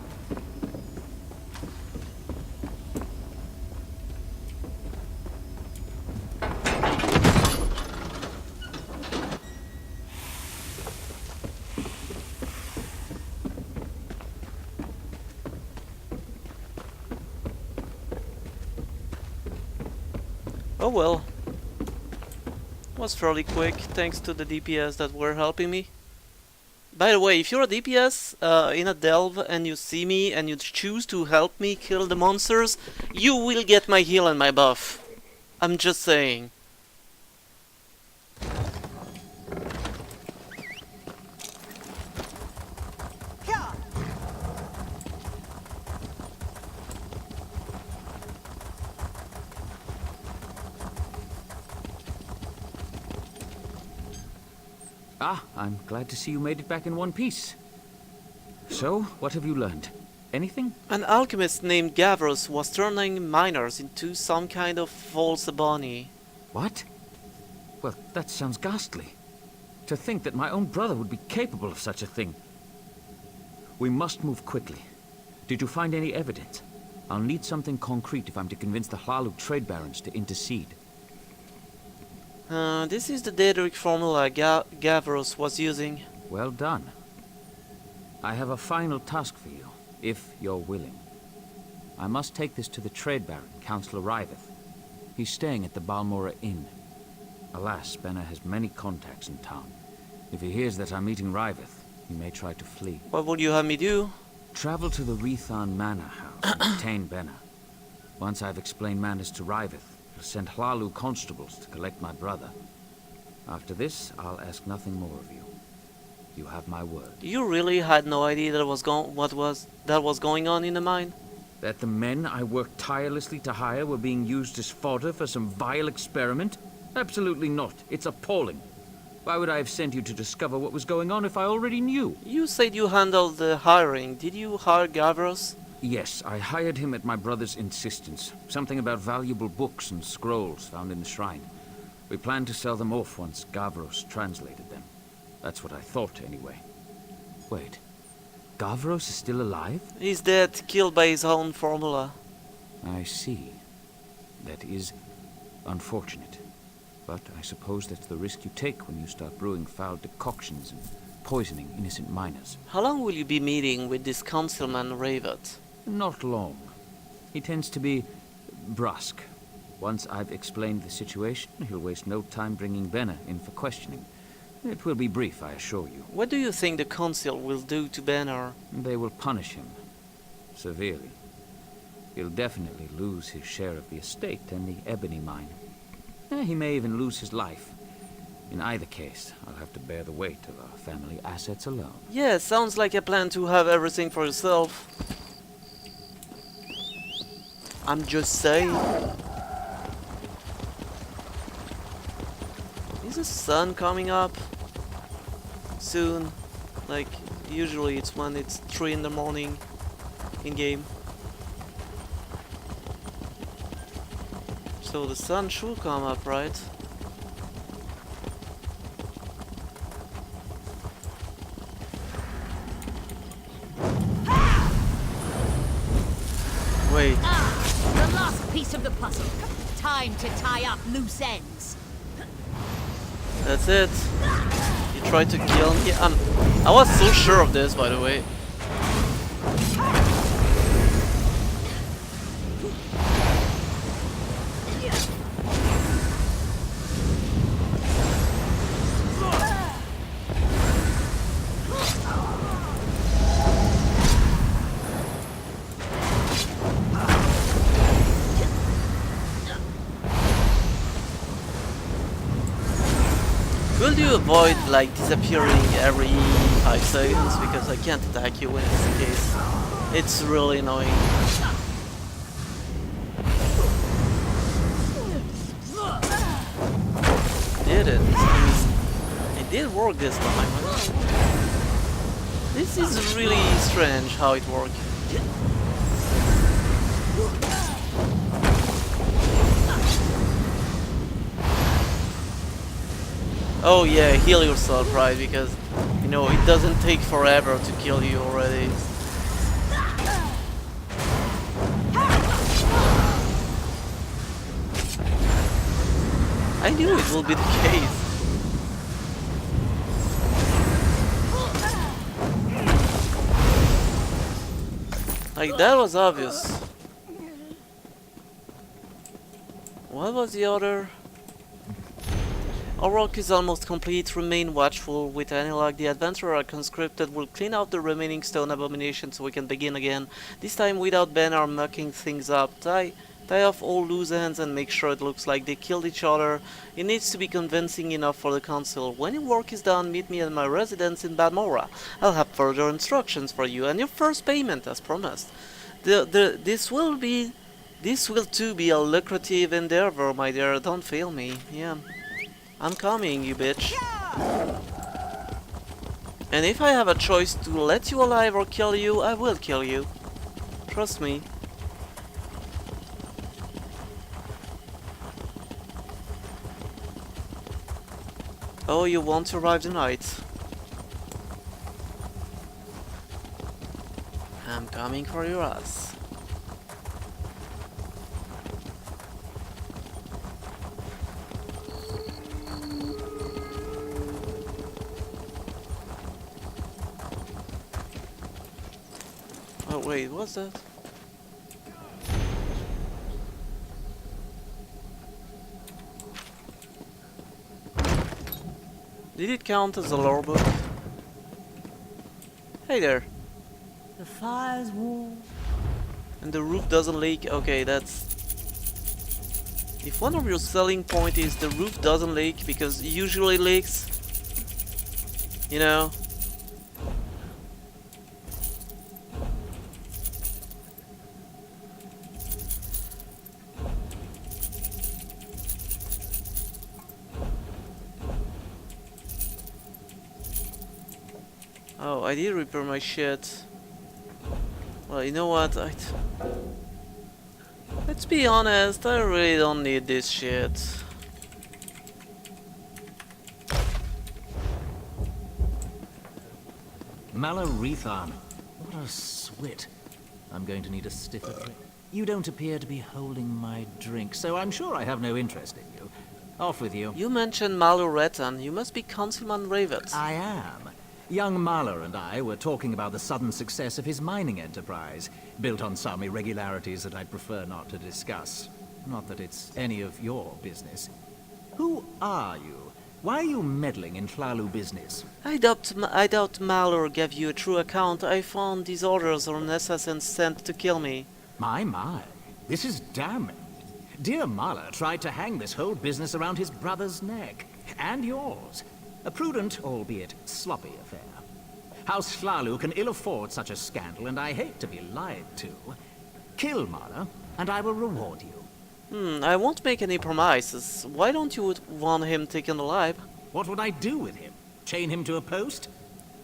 Oh well. It was fairly quick, thanks to the DPS that were helping me. By the way, if you're a DPS in a delve and you see me and you choose to help me kill the monsters, you will get my heal and my buff. I'm just saying. Ah, I'm glad to see you made it back in one piece. So, what have you learned? Anything? An alchemist named Gavros was turning miners into some kind of false ebony. What? Well, that sounds ghastly. To think that my own brother would be capable of such a thing. We must move quickly. Did you find any evidence? I'll need something concrete if I'm to convince the Hlaalu trade barons to intercede. This is the Daedric formula Gavros was using. Well done. I have a final task for you, if you're willing. I must take this to the trade baron, Councillor Riveth. He's staying at the Balmora Inn. Alas, Benna has many contacts in town. If he hears that I'm meeting Riveth, he may try to flee. What would you have me do? Travel to the Rethan Manor House and detain Benna. Once I've explained matters to Riveth, he'll send Hlaalu constables to collect my brother. After this, I'll ask nothing more of you. You have my word. You really had no idea that was going on in the mine? That the men I worked tirelessly to hire were being used as fodder for some vile experiment? Absolutely not. It's appalling. Why would I have sent you to discover what was going on if I already knew? You said you handled the hiring. Did you hire Gavros? Yes, I hired him at my brother's insistence. Something about valuable books and scrolls found in the shrine. We planned to sell them off once Gavros translated them. That's what I thought, anyway. Wait. Gavros is still alive? He's dead, killed by his own formula. I see. That is unfortunate. But I suppose that's the risk you take when you start brewing foul decoctions and poisoning innocent miners. How long will you be meeting with this councilman Ravet? Not long. He tends to be brusque. Once I've explained the situation, he'll waste no time bringing Benna in for questioning. It will be brief, I assure you. What do you think the council will do to Benna? They will punish him. Severely. He'll definitely lose his share of the estate and the ebony mine. He may even lose his life. In either case, I'll have to bear the weight of our family assets alone. Yeah, sounds like a plan to have everything for yourself. I'm just saying. Is the sun coming up soon? Like, usually it's when it's 3 in the morning in game. So the sun should come up, right? Wait. The last piece of the puzzle. Time to tie up loose ends. That's it. You tried to kill me. I was so sure of this, by the way. Could you avoid like disappearing every 5 seconds, because I can't attack you when it's the case. It's really annoying. Did it? I mean, it did work this time. This is really strange how it worked. Oh yeah, heal yourself, right? Because, you know, it doesn't take forever to kill you already. I knew it would be the case. Like, that was obvious. What was the other? Our work is almost complete. Remain watchful. With any luck, the adventurer conscripted will clean out the remaining stone abomination so we can begin again. This time without Benna mucking things up. Tie off all loose ends and make sure it looks like they killed each other. It needs to be convincing enough for the council. When your work is done, meet me at my residence in Balmora. I'll have further instructions for you and your first payment as promised. This will too be a lucrative endeavor, my dear. Don't fail me. Yeah. I'm coming, you bitch. And if I have a choice to let you alive or kill you, I will kill you. Trust me. Oh, you won't survive the night. I'm coming for your ass. Oh wait, what's that? Did it count as a lore book? Hey there. The fire's warm. And the roof doesn't leak. Okay, that's... If one of your selling point is the roof doesn't leak, because it usually leaks, you know. Oh, I did repair my shit. Well, you know what? Let's be honest, I really don't need this shit. Mallow Rethan. What a swit. I'm going to need a stiffer drink. You don't appear to be holding my drink, so I'm sure I have no interest in you. Off with you. You mentioned Mallow Rethan. You must be Councilman Ravett. I am. Young Mahler and I were talking about the sudden success of his mining enterprise, built on some irregularities that I'd prefer not to discuss. Not that it's any of your business. Who are you? Why are you meddling in Hlalu business? I doubt Mallow gave you a true account. I found these orders on assassins sent to kill me. My. This is damning. Dear Mahler tried to hang this whole business around his brother's neck. And yours. A prudent, albeit sloppy affair. House Hlalu can ill afford such a scandal, and I hate to be lied to. Kill Mahler, and I will reward you. I won't make any promises. Why don't you want him taken alive? What would I do with him? Chain him to a post?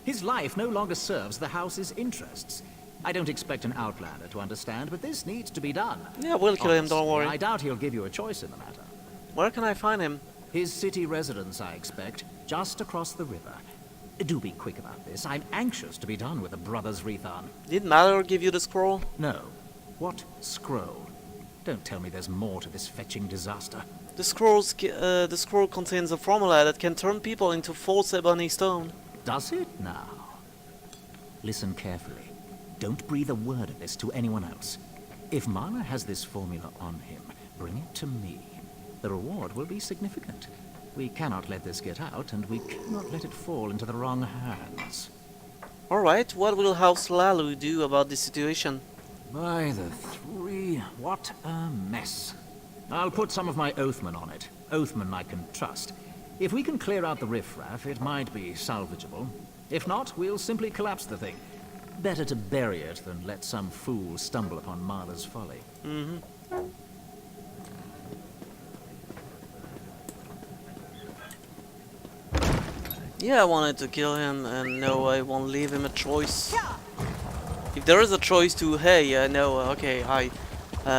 His life no longer serves the house's interests. I don't expect an outlander to understand, but this needs to be done. Yeah, we'll kill him, don't worry. I doubt he'll give you a choice in the matter. Where can I find him? His city residence, I expect, just across the river. Do be quick about this. I'm anxious to be done with the Brothers Rethan. Did Mallow give you the scroll? No. What scroll? Don't tell me there's more to this fetching disaster. The scroll contains a formula that can turn people into false ebony stone. Does it now? Listen carefully. Don't breathe a word of this to anyone else. If Mahler has this formula on him, bring it to me. The reward will be significant. We cannot let this get out, and we cannot let it fall into the wrong hands. Alright, what will House Hlalu do about this situation? By the three, what a mess. I'll put some of my Oathman on it. Oathman I can trust. If we can clear out the riffraff, it might be salvageable. If not, we'll simply collapse the thing. Better to bury it than let some fool stumble upon Mahler's folly. Yeah, I wanted to kill him, and no, I won't leave him a choice. If there is a choice to, hey, no, okay, I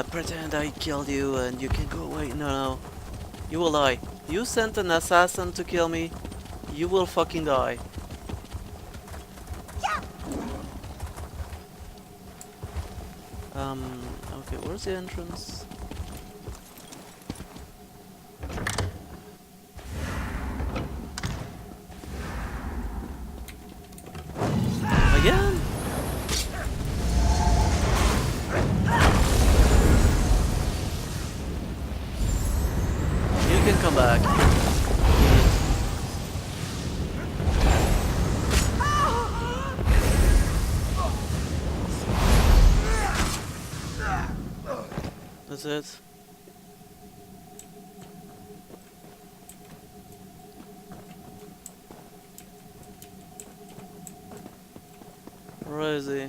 pretend I killed you and you can go away. No. You will die. You sent an assassin to kill me, you will fucking die. Okay, where's the entrance? Again? You can come back. That's it. Where is he?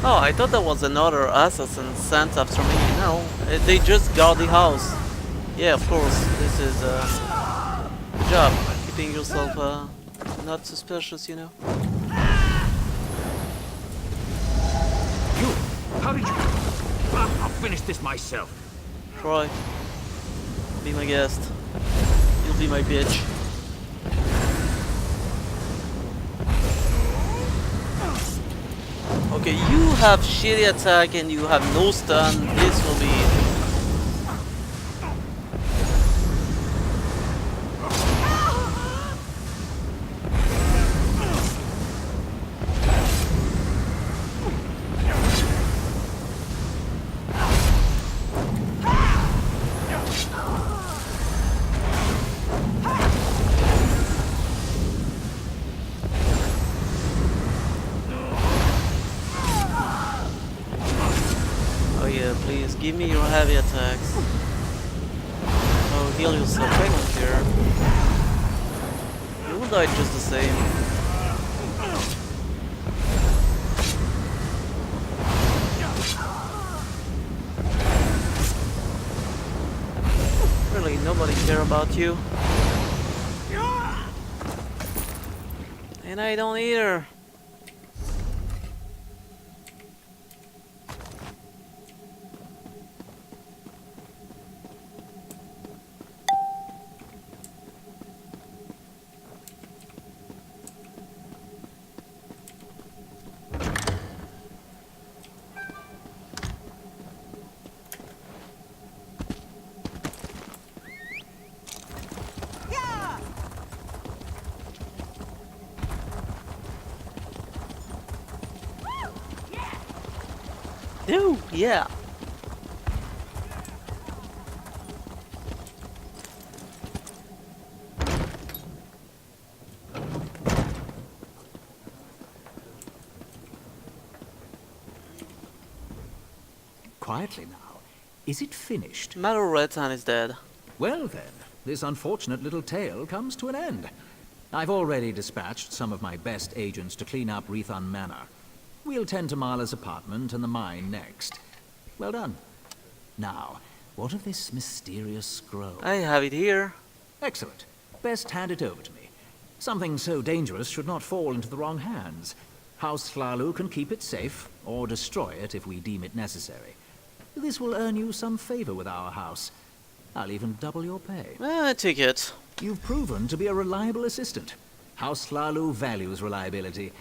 Oh, I thought that was another assassin sent after me. No, they just guard the house. Yeah, of course. This is good job keeping yourself not suspicious, you know. You! How did you... I'll finish this myself. Try. Be my guest. You'll be my bitch. Okay, you have shitty attack and you have no stun. This will be... Please give me your heavy attacks. Oh, heal yourself. I don't care. You will die just the same. Really, nobody care about you. And I don't either. Woo! Yeah! Quietly now. Is it finished? Mallow Redsan is dead. Well then, this unfortunate little tale comes to an end. I've already dispatched some of my best agents to clean up Rethon Manor. We'll tend to Marla's apartment and the mine next. Well done. Now, what of this mysterious scroll? I have it here. Excellent. Best hand it over to me. Something so dangerous should not fall into the wrong hands. House Hlalu can keep it safe, or destroy it if we deem it necessary. This will earn you some favor with our house. I'll even double your pay. Take it. You've proven to be a reliable assistant. House Hlalu values reliability.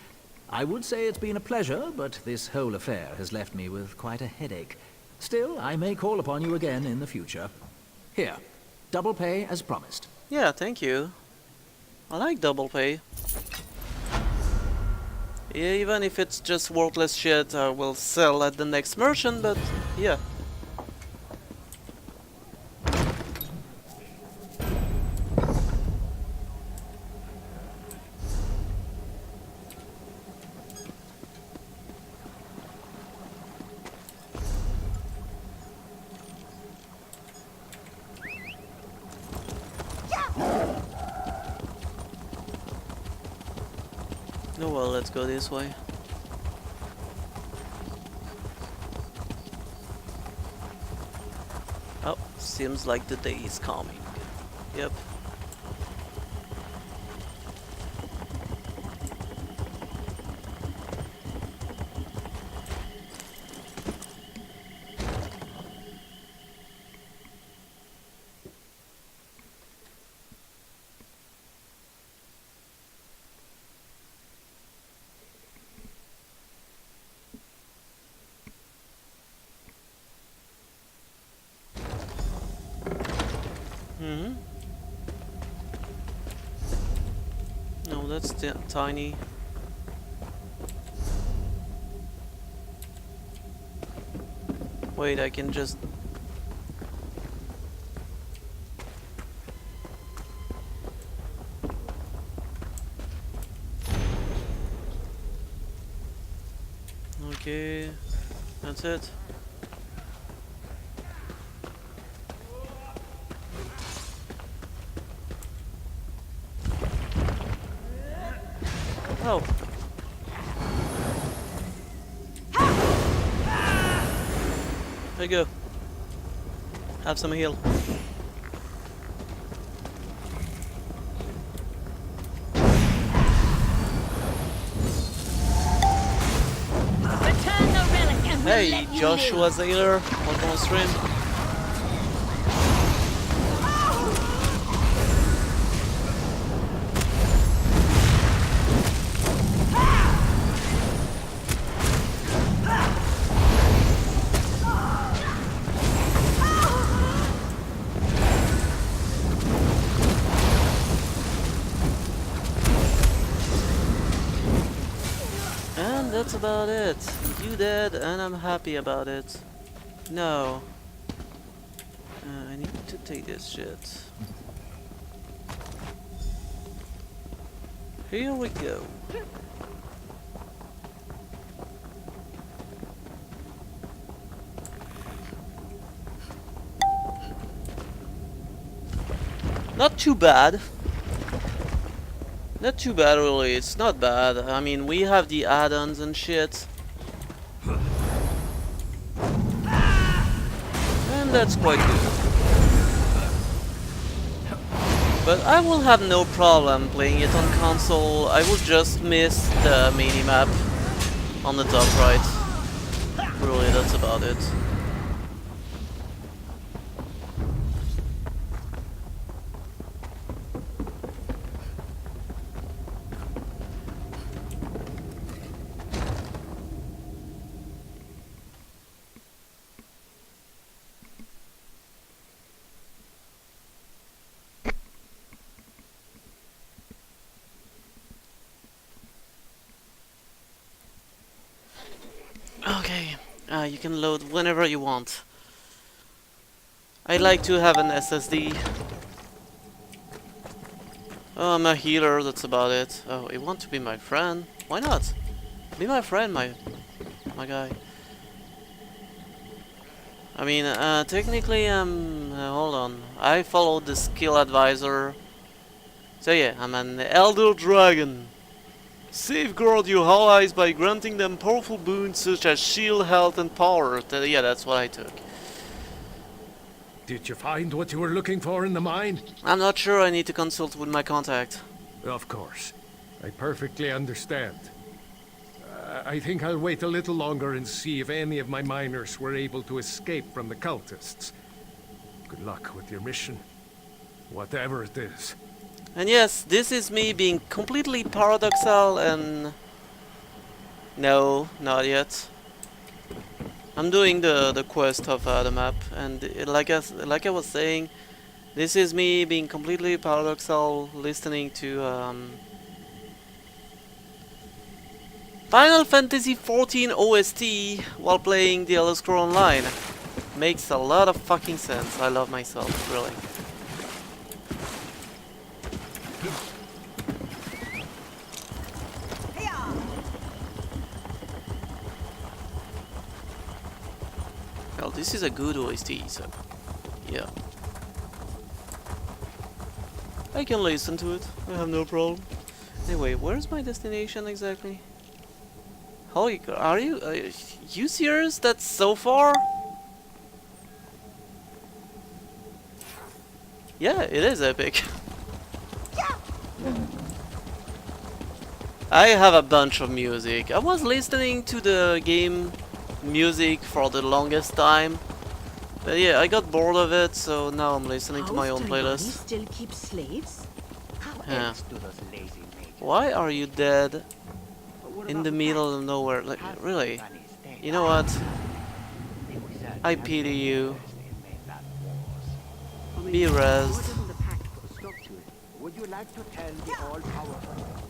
I would say it's been a pleasure, but this whole affair has left me with quite a headache. Still, I may call upon you again in the future. Here, double pay as promised. Yeah, thank you. I like double pay. Yeah, even if it's just worthless shit, I will sell at the next merchant, but yeah. Oh well, let's go this way. Oh, seems like the day is coming. Yep. No, that's tiny. Wait, I can just... Okay, that's it. Oh. There you go. Have some heal. Return the relic and we'll Hey, let you Joshua live. Zaylor, welcome on stream. And that's about it. You dead, and I'm happy about it. No. I need to take this shit. Here we go. Not too bad. Not too bad, really. It's not bad. I mean, we have the add-ons and shit. And that's quite good. But I will have no problem playing it on console. I will just miss the minimap on the top right. Really, that's about it. You can load whenever you want. I like to have an SSD. Oh, I'm a healer, that's about it. Oh, you want to be my friend? Why not? Be my friend, my guy. I mean, technically hold on. I followed the skill advisor. So yeah, I'm an Elder Dragon. Safeguard your allies by granting them powerful boons such as shield, health, and power. Yeah, that's what I took. Did you find what you were looking for in the mine? I'm not sure, I need to consult with my contact. Of course. I perfectly understand. I think I'll wait a little longer and see if any of my miners were able to escape from the cultists. Good luck with your mission. Whatever it is. And yes, this is me being completely paradoxal and... No, not yet. I'm doing the quest of the map, and like I was saying, this is me being completely paradoxal, listening to Final Fantasy XIV OST while playing the Elder Scrolls Online. Makes a lot of fucking sense. I love myself, really. Well, this is a good OST, so yeah. I can listen to it. I have no problem. Anyway, where's my destination exactly? Holy, are you serious? That's so far? Yeah, it is epic. I have a bunch of music. I was listening to the game music for the longest time, but yeah, I got bored of it, so now I'm listening to my own playlist. Still keep slaves? Yeah. Why are you dead in the middle of nowhere? Like, really? You know what? I pity you. Be rezzed. Would you like to tell the all-powerful?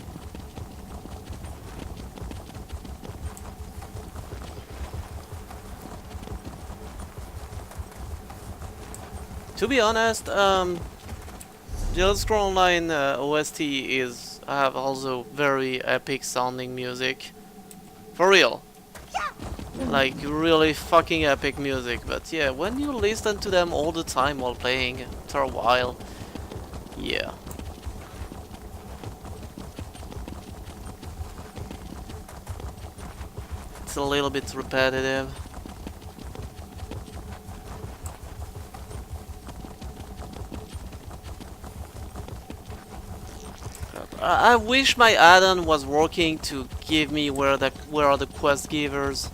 To be honest, the Elder Scrolls Online OST is have also very epic sounding music. For real. Like really fucking epic music, but yeah, when you listen to them all the time while playing, after a while, yeah. It's a little bit repetitive. I wish my add-on was working to give me where are the quest givers,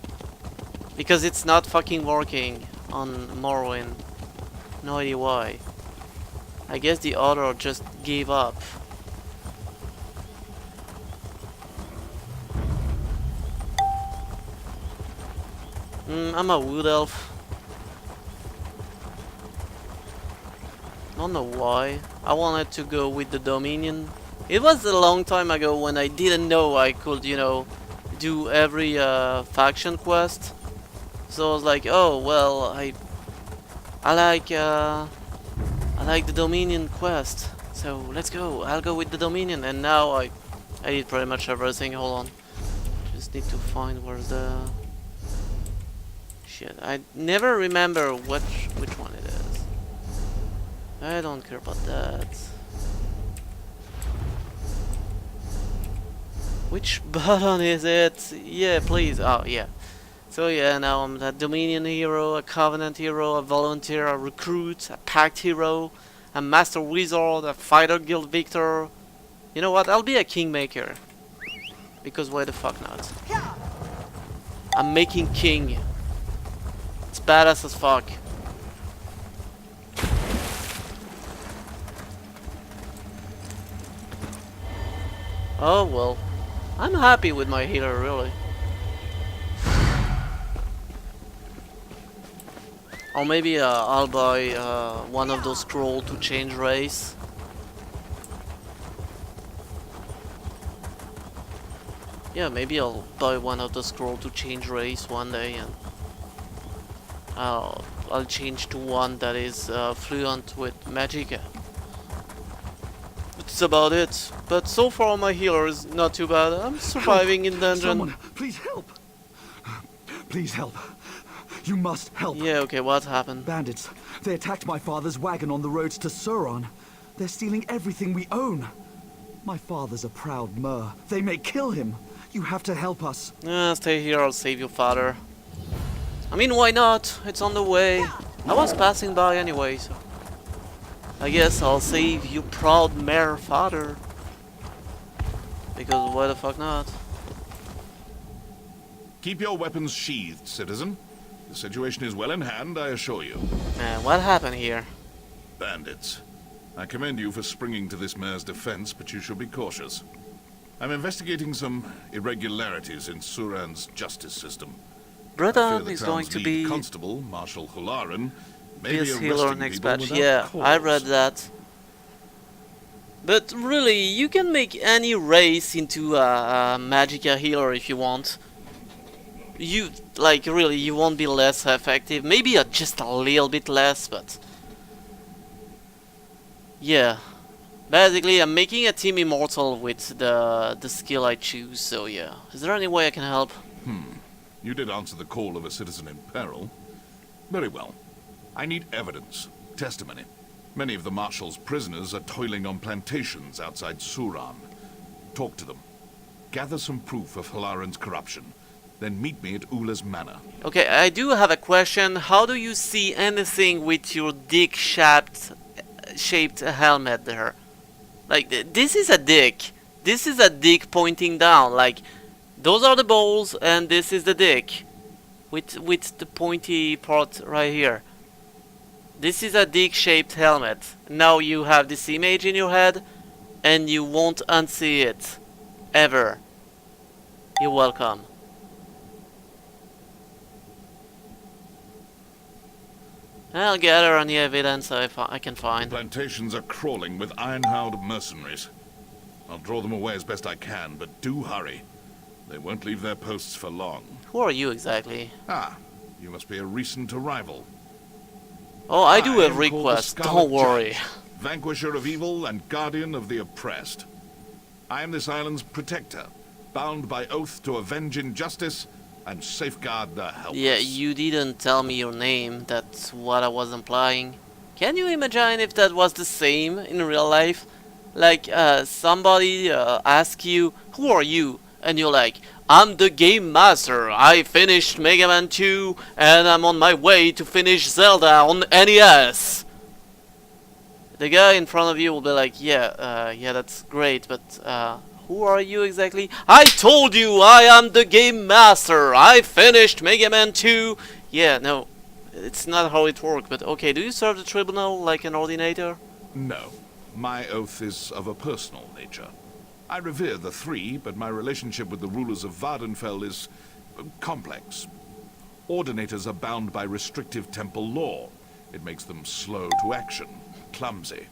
because it's not fucking working on Morrowind. No idea why. I guess the author just gave up. I'm a wood elf. I don't know why. I wanted to go with the Dominion. It was a long time ago when I didn't know I could, you know, do every faction quest. So I was like, oh well, I like the Dominion quest. So let's go. I'll go with the Dominion. And now I did pretty much everything. Hold on. Just need to find where's the shit. I never remember which one it is. I don't care about that. Which button is it? Yeah, please. Oh, yeah. So yeah, now I'm a Dominion hero, a Covenant hero, a Volunteer, a Recruit, a Pact hero, a Master Wizard, a Fighter Guild Victor. You know what? I'll be a Kingmaker. Because why the fuck not? I'm making king. It's badass as fuck. Oh well. I'm happy with my healer, really. Or maybe I'll buy one of those scrolls to change race. Yeah, maybe I'll buy one of the scrolls to change race one day and I'll change to one that is fluent with Magicka. That's about it. But so far my healer is not too bad. I'm surviving in dungeon. Someone, please help. Please help. You must help. Yeah, okay, what happened? Bandits. They attacked my father's wagon on the roads to Suron. They're stealing everything we own. My father's a proud Mer. They may kill him. You have to help us. Stay here, I'll save your father. I mean, why not? It's on the way. I was passing by anyway, so... I guess I'll save your proud Mer father. Because why the fuck not? Keep your weapons sheathed, citizen. The situation is well in hand, I assure you. What happened here? Bandits. I commend you for springing to this mayor's defense, but you should be cautious. I'm investigating some irregularities in Suran's justice system. Breton is going to be Constable Marshal Hularan may his be healer arresting next people patch. without Yeah, cause. I read that. But really, you can make any race into a Magicka healer if you want. You, like, really, you won't be less effective. Maybe just a little bit less, but... Yeah. Basically, I'm making a team immortal with the skill I choose, so yeah. Is there any way I can help? You did answer the call of a citizen in peril. Very well. I need evidence, testimony. Many of the Marshal's prisoners are toiling on plantations outside Suran. Talk to them. Gather some proof of Hularan's corruption. Then meet me at Ula's Manor. Okay, I do have a question. How do you see anything with your dick-shaped helmet there? Like, this is a dick. This is a dick pointing down. Like, those are the balls, and this is the dick. With the pointy part right here. This is a dick-shaped helmet. Now you have this image in your head, and you won't unsee it. Ever. You're welcome. I'll gather any evidence I can find. Plantations are crawling with iron-howled mercenaries. I'll draw them away as best I can, but do hurry. They won't leave their posts for long. Who are you exactly? Ah, you must be a recent arrival. Oh, I do have am called the requests, Scarlet don't worry. Judge, vanquisher of evil and guardian of the oppressed. I am this island's protector, bound by oath to avenge injustice and safeguard the helpless. Yeah, you didn't tell me your name, that's what I was implying. Can you imagine if that was the same in real life? Like, somebody asks you, who are you? And you're like, I'm the Game Master, I finished Mega Man 2, and I'm on my way to finish Zelda on NES. The guy in front of you will be like, yeah, that's great, but, who are you exactly? I told you I am the Game Master, I finished Mega Man 2. Yeah, no, it's not how it works, but okay, do you serve the tribunal like an ordinator? No, my oath is of a personal nature. I revere the three, but my relationship with the rulers of Vardenfell is complex. Ordinators are bound by restrictive temple law. It makes them slow to action, clumsy.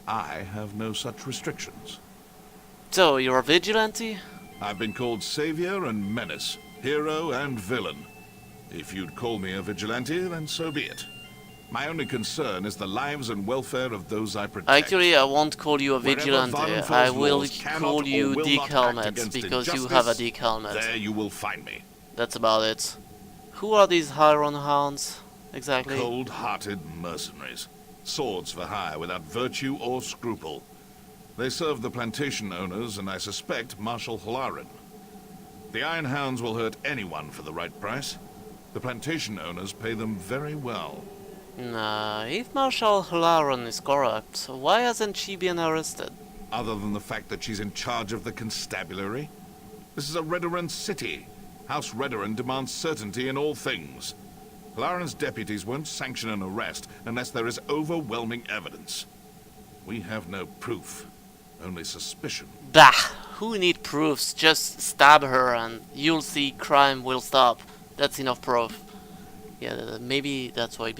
I have no such restrictions. So, you're a vigilante? I've been called savior and menace, hero and villain. If you'd call me a vigilante, then so be it. My only concern is the lives and welfare of those I protect. Actually, I won't call you a vigilante. Vardenfell's I will laws cannot call you or will Dick not act Helmet against because you injustice, have a Dick Helmet. There you will find me. That's about it. Who are these Hiron hounds exactly? Cold-hearted mercenaries. Swords for hire without virtue or scruple. They serve the plantation owners and I suspect Marshal Hularan. The Iron Hounds will hurt anyone for the right price. The plantation owners pay them very well. Nah, if Marshal Hularan is corrupt, why hasn't she been arrested? Other than the fact that she's in charge of the constabulary? This is a Redoran city. House Redoran demands certainty in all things. Hularan's deputies won't sanction an arrest unless there is overwhelming evidence. We have no proof, only suspicion. Bah! Who need proofs? Just stab her and you'll see crime will stop. That's enough proof. Yeah, maybe that's why,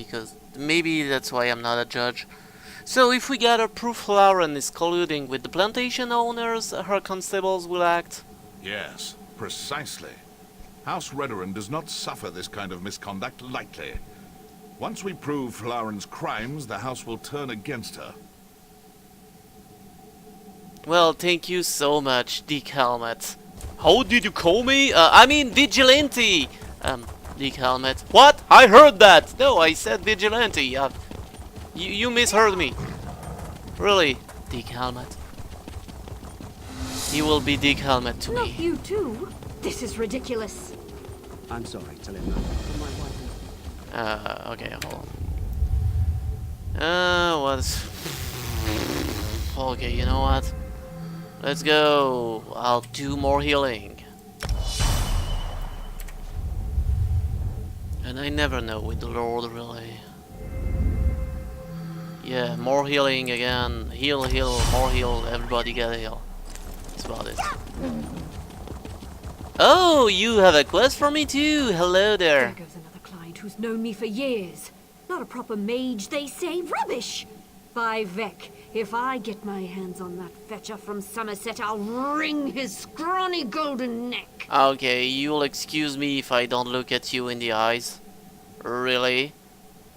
maybe that's why I'm not a judge. So if we gather proof Hularan is colluding with the plantation owners, her constables will act? Yes, precisely. House Redoran does not suffer this kind of misconduct lightly. Once we prove Flaren's crimes, the house will turn against her. Well, thank you so much, Dick Helmet. How did you call me? I mean Vigilante! Dick Helmet. What? I heard that! No, I said Vigilante. You misheard me. Really, Dick Helmet. You will be Dick Helmet to Not me. you too. This is ridiculous. I'm sorry, tell him that. My wife. Okay, hold on. What's... Okay, you know what? Let's go. I'll do more healing. And I never know with the Lord, really. Yeah, more healing again. Heal, heal, more heal. Everybody get a heal. That's about it. Oh, you have a quest for me too. Hello there. There goes another client who's known me for years. Not a proper mage, they say. Rubbish! By Vec, if I get my hands on that fetcher from Somerset, I'll wring his scrawny golden neck. Okay, you'll excuse me if I don't look at you in the eyes. Really?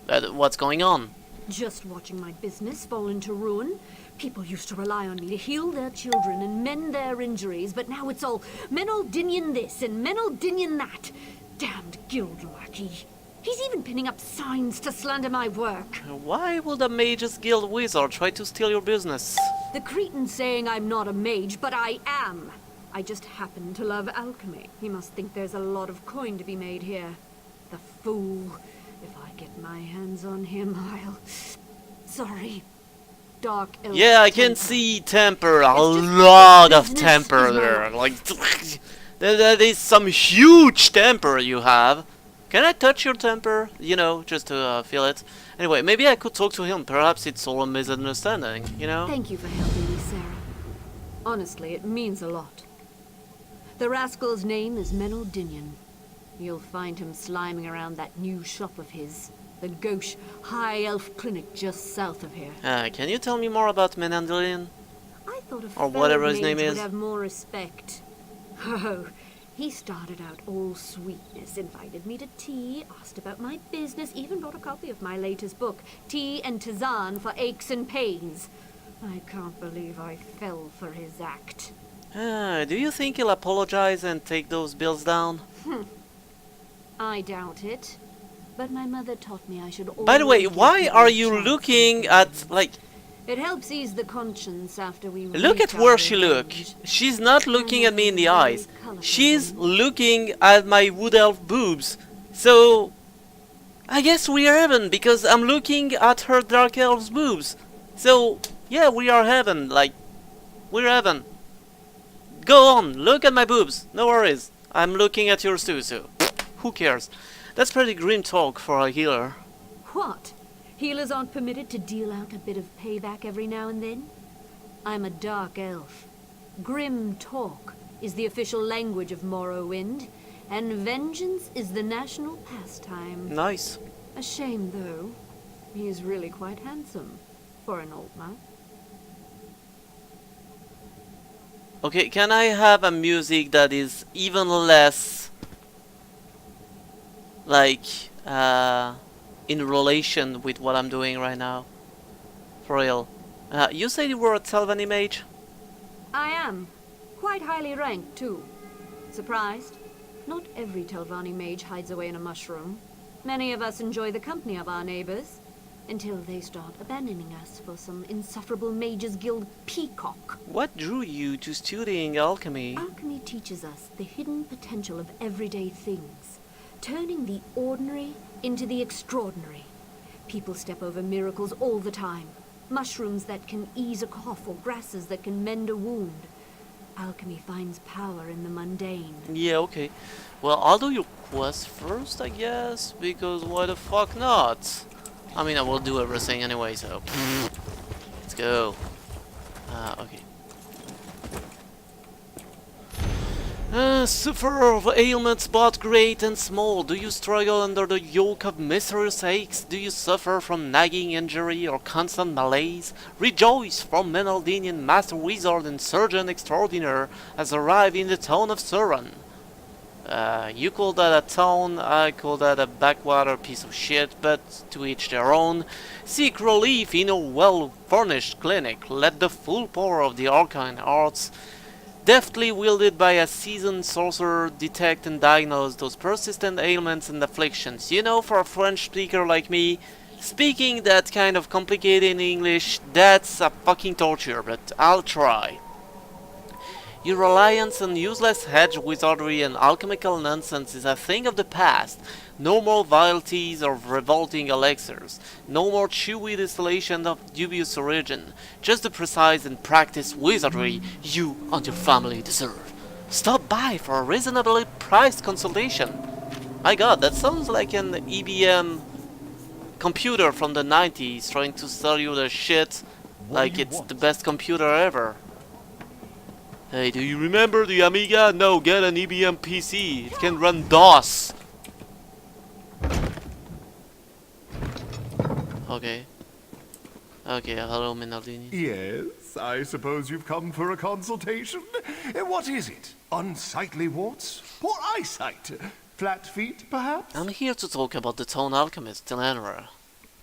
What's going on? Just watching my business fall into ruin. People used to rely on me to heal their children and mend their injuries, but now it's all Menaldinian this and Menaldinian that. Damned guild lackey. He's even pinning up signs to slander my work. Why would a Mages Guild wizard try to steal your business? The Cretan's saying I'm not a mage, but I am. I just happen to love alchemy. He must think there's a lot of coin to be made here. The fool. If I get my hands on him, I'll... Sorry. Dark elf Yeah, I can temper. see temper. A lot of temper there. Like, there is some huge temper you have. Can I touch your temper? You know, just to feel it. Anyway, maybe I could talk to him. Perhaps it's all a misunderstanding, you know? Thank you for helping me, Sarah. Honestly, it means a lot. The rascal's name is Menaldinian. You'll find him sliming around that new shop of his, the Gauche High Elf Clinic just south of here. Can you tell me more about Menandelian? I thought a Or fellow whatever his mage name would is. have more respect. Oh, he started out all sweetness, invited me to tea, asked about my business, even brought a copy of my latest book, Tea and Tisane for Aches and Pains. I can't believe I fell for his act. Do you think he'll apologize and take those bills down? I doubt it. But my mother taught me I should always... By the way, give why people are a you chance looking to at, forgive. like... It helps ease the conscience after we Look at wreak where our she look. revenge. She's not looking at me in the eyes. She's looking at my wood elf boobs. So, I guess we are even because I'm looking at her dark elf's boobs. So, yeah, we are heaven. Like, we're heaven. Go on, look at my boobs. No worries. I'm looking at yours too, so who cares? That's pretty grim talk for a healer. What? Healers aren't permitted to deal out a bit of payback every now and then? I'm a dark elf. Grim talk is the official language of Morrowind, and vengeance is the national pastime. Nice. A shame, though. He's really quite handsome for an old man. Okay, can I have a music that is even less like in relation with what I'm doing right now? For real. You said you were a Telvanni mage? I am. Quite highly ranked, too. Surprised? Not every Telvanni mage hides away in a mushroom. Many of us enjoy the company of our neighbors, until they start abandoning us for some insufferable Mages Guild peacock. What drew you to studying alchemy? Alchemy teaches us the hidden potential of everyday things, turning the ordinary into the extraordinary. People step over miracles all the time. Mushrooms that can ease a cough or grasses that can mend a wound. Alchemy finds power in the mundane. Yeah, okay. Well, I'll do your quest first, I guess, because why the fuck not? I mean, I will do everything anyway, so... Let's go. Okay. Sufferer of ailments both great and small, do you struggle under the yoke of mysterious aches? Do you suffer from nagging injury or constant malaise? Rejoice, for Menaldinian Master Wizard and Surgeon Extraordinaire has arrived in the town of Suran. You call that a town, I call that a backwater piece of shit, but to each their own. Seek relief in a well-furnished clinic. Let the full power of the arcane arts, deftly wielded by a seasoned sorcerer, detect and diagnose those persistent ailments and afflictions. You know, for a French speaker like me, speaking that kind of complicated English, that's a fucking torture, but I'll try. Your reliance on useless hedge wizardry and alchemical nonsense is a thing of the past. No more vile teas or revolting elixirs. No more chewy distillation of dubious origin. Just the precise and practiced wizardry you and your family deserve. Stop by for a reasonably priced consultation. My god, that sounds like an IBM computer from the 90s trying to sell you the shit like it's the best computer ever. Hey, do you remember the Amiga? No, get an IBM PC. It can run DOS. Okay. Okay, hello, Minaldini. Yes, I suppose you've come for a consultation. What is it? Unsightly warts? Poor eyesight? Flat feet, perhaps? I'm here to talk about the town alchemist, Telenra.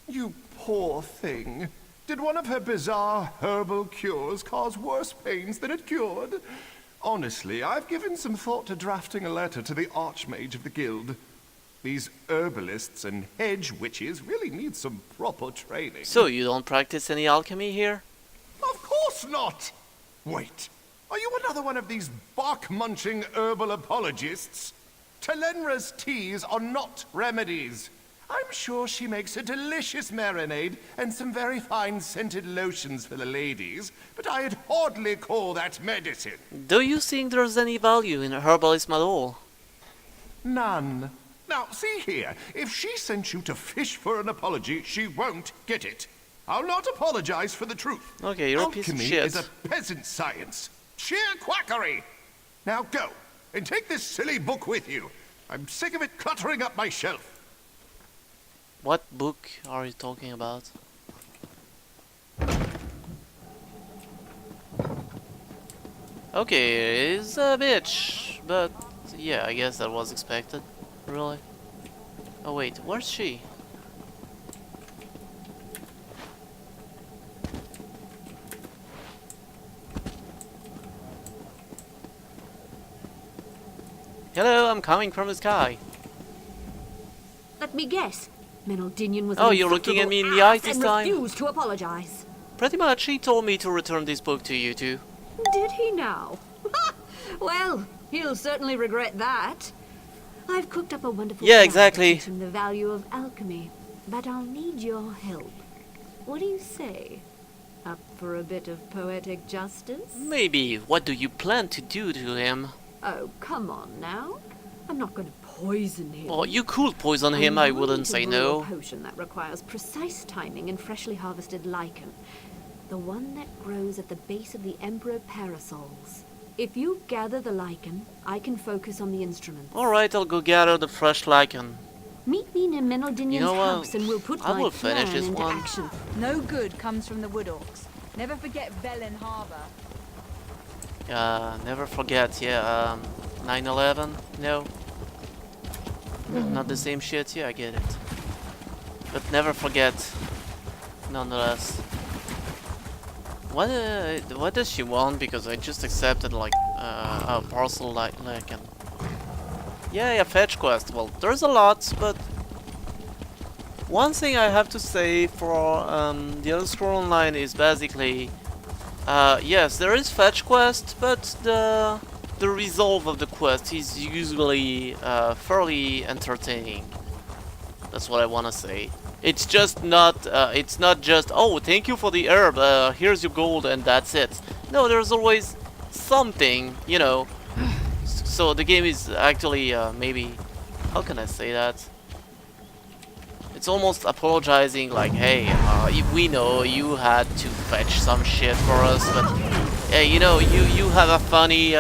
You poor thing. Did one of her bizarre herbal cures cause worse pains than it cured? Honestly, I've given some thought to drafting a letter to the Archmage of the Guild. These herbalists and hedge witches really need some proper training. So, you don't practice any alchemy here? Of course not! Wait, are you another one of these bark-munching herbal apologists? Telenra's teas are not remedies. I'm sure she makes a delicious marinade and some very fine scented lotions for the ladies, but I'd hardly call that medicine. Do you think there's any value in herbalism at all? None. Now, see here, if she sent you to fish for an apology, she won't get it. I'll not apologize for the truth. Okay, you're a piece of shit. Alchemy is a peasant science. Sheer quackery! Now go, and take this silly book with you. I'm sick of it cluttering up my shelf. What book are you talking about? Okay, he's a bitch, but yeah, I guess that was expected. Really? Oh wait, where's she? Hello, I'm coming from the sky. Let me guess. Minaldinian was Oh, you're looking at me in the eyes this time? refused to apologize. Pretty much, he told me to return this book to you two. Did he now? Well, he'll certainly regret that. I've cooked up a wonderful Yeah, plan exactly. to teach him the value of alchemy, but I'll need your help. What do you say? Up for a bit of poetic justice? Maybe. What do you plan to do to him? Oh, come on now. I'm not going to poison him. Well, you could poison him, I wouldn't say A no. potion that requires precise timing and freshly harvested lichen. The one that grows at the base of the Emperor Parasols. If you gather the lichen, I can focus on the instruments. Alright, I'll go gather the fresh lichen. Meet me near Minaldinian's You know what? house and we'll put I my will finish plan this into one. action. No good comes from the Wood Orcs. Never forget Velen Harbor. Never forget, yeah, 9/11? No. Not the same shit, yeah, I get it. But never forget, nonetheless. What does she want? Because I just accepted, like, a parcel lichen. Yeah, fetch quest. Well, there's a lot, but one thing I have to say for the Elder Scrolls Online is basically, yes, there is fetch quest, but the resolve of the quest is usually fairly entertaining. That's what I want to say. It's just not. It's not just, oh, thank you for the herb. Here's your gold, and that's it. No, there's always something, you know. So the game is actually maybe. How can I say that? It's almost apologizing, like, hey, we know you had to fetch some shit for us, but hey, you know, you have a funny